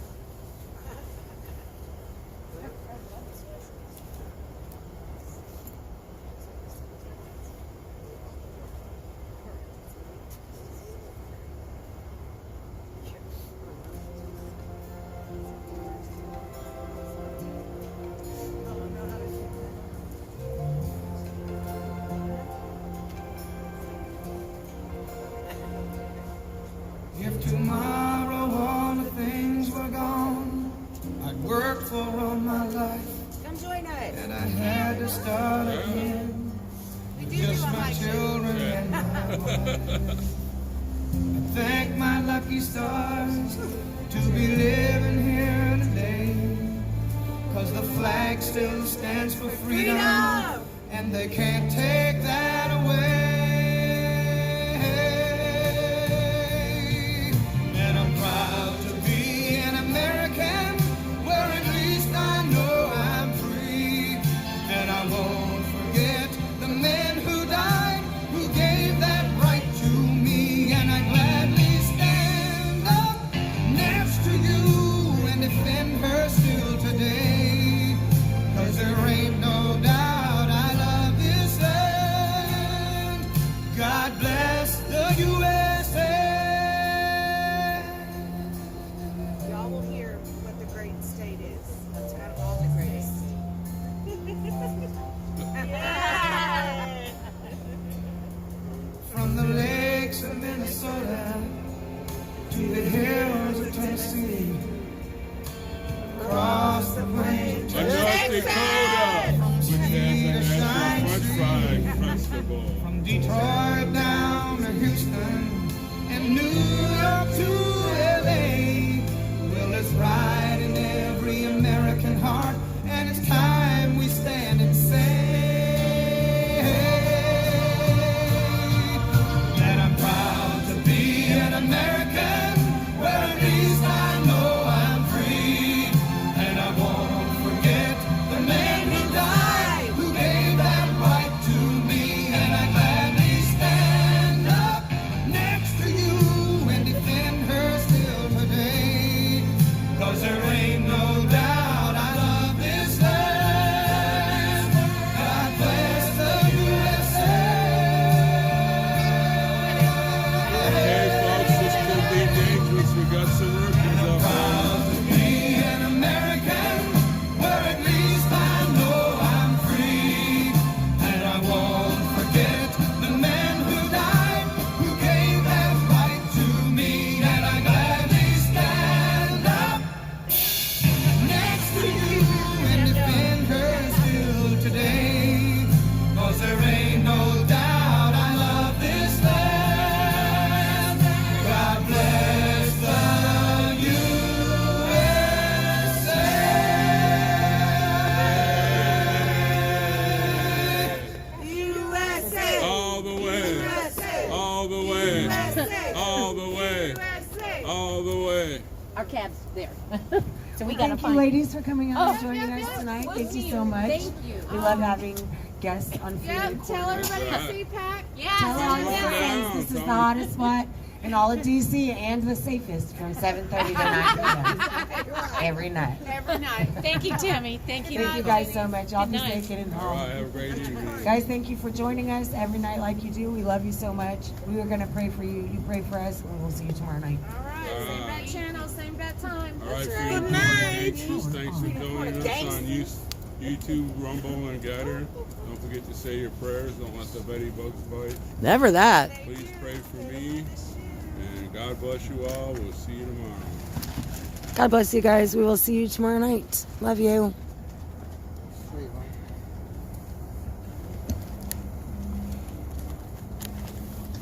worked for all my life. Come join us. And I had to start again. Just my children and my wife. I thank my lucky stars to be living here today. 'Cause the flag still stands for freedom. And they can't take that away. And I'm proud to be an American, where at least I know I'm free. And I won't forget the men who died, who gave that right to me. And I gladly stand up next to you and defend her still today. 'Cause there ain't no doubt I love this land. God bless the USA. Y'all will hear what the great state is. That's out of all the greats. From the lakes of Minnesota to the hills of Tennessee, across the plains of North Dakota, which has a national French fry festival. from Detroit down to Houston and New York to LA. Well, it's right in every American heart, and it's time we stand and say that I'm proud to be an American, where at least I know I'm free. And I won't forget the men who died, who gave that right to me. And I gladly stand up next to you and defend her still today. 'Cause there ain't no doubt I love this land. God bless the USA. Hey folks, this could be dangerous. We got some rookies up there. Be an American, where at least I know I'm free. And I won't forget the men who died, who gave that right to me. And I gladly stand up next to you and defend her still today. 'Cause there ain't no doubt I love this land. God bless the USA. All the way. All the way. All the way. All the way. Our cab's there. So we thank you, ladies, for coming out and joining us tonight. Thank you so much. Thank you. We love having guests on Food Yep, and tell Corner. everybody at CPAC. Tell all your friends this is the hottest spot in all of DC and the safest from 7:30 to 9 p.m. every night. Every night. Thank you, Tammy. Thank you. Thank you guys so much. Y'all be Good night. safe getting All home. right, have a great evening. Guys, thank you for joining us every night like you do. We love you so much. We are going to pray for you. You pray for us, and we'll see you tomorrow night. All right, same bat channel, same bat time. All right, That's Food right. Anxious, thanks for joining us on YouTube, Rumble, and Gatter. Don't forget to say your prayers. Don't let the Betty bugs bite. Never that. Please pray for me. And God bless you all. We'll see you tomorrow. God bless you guys. We will see you tomorrow night. Love you.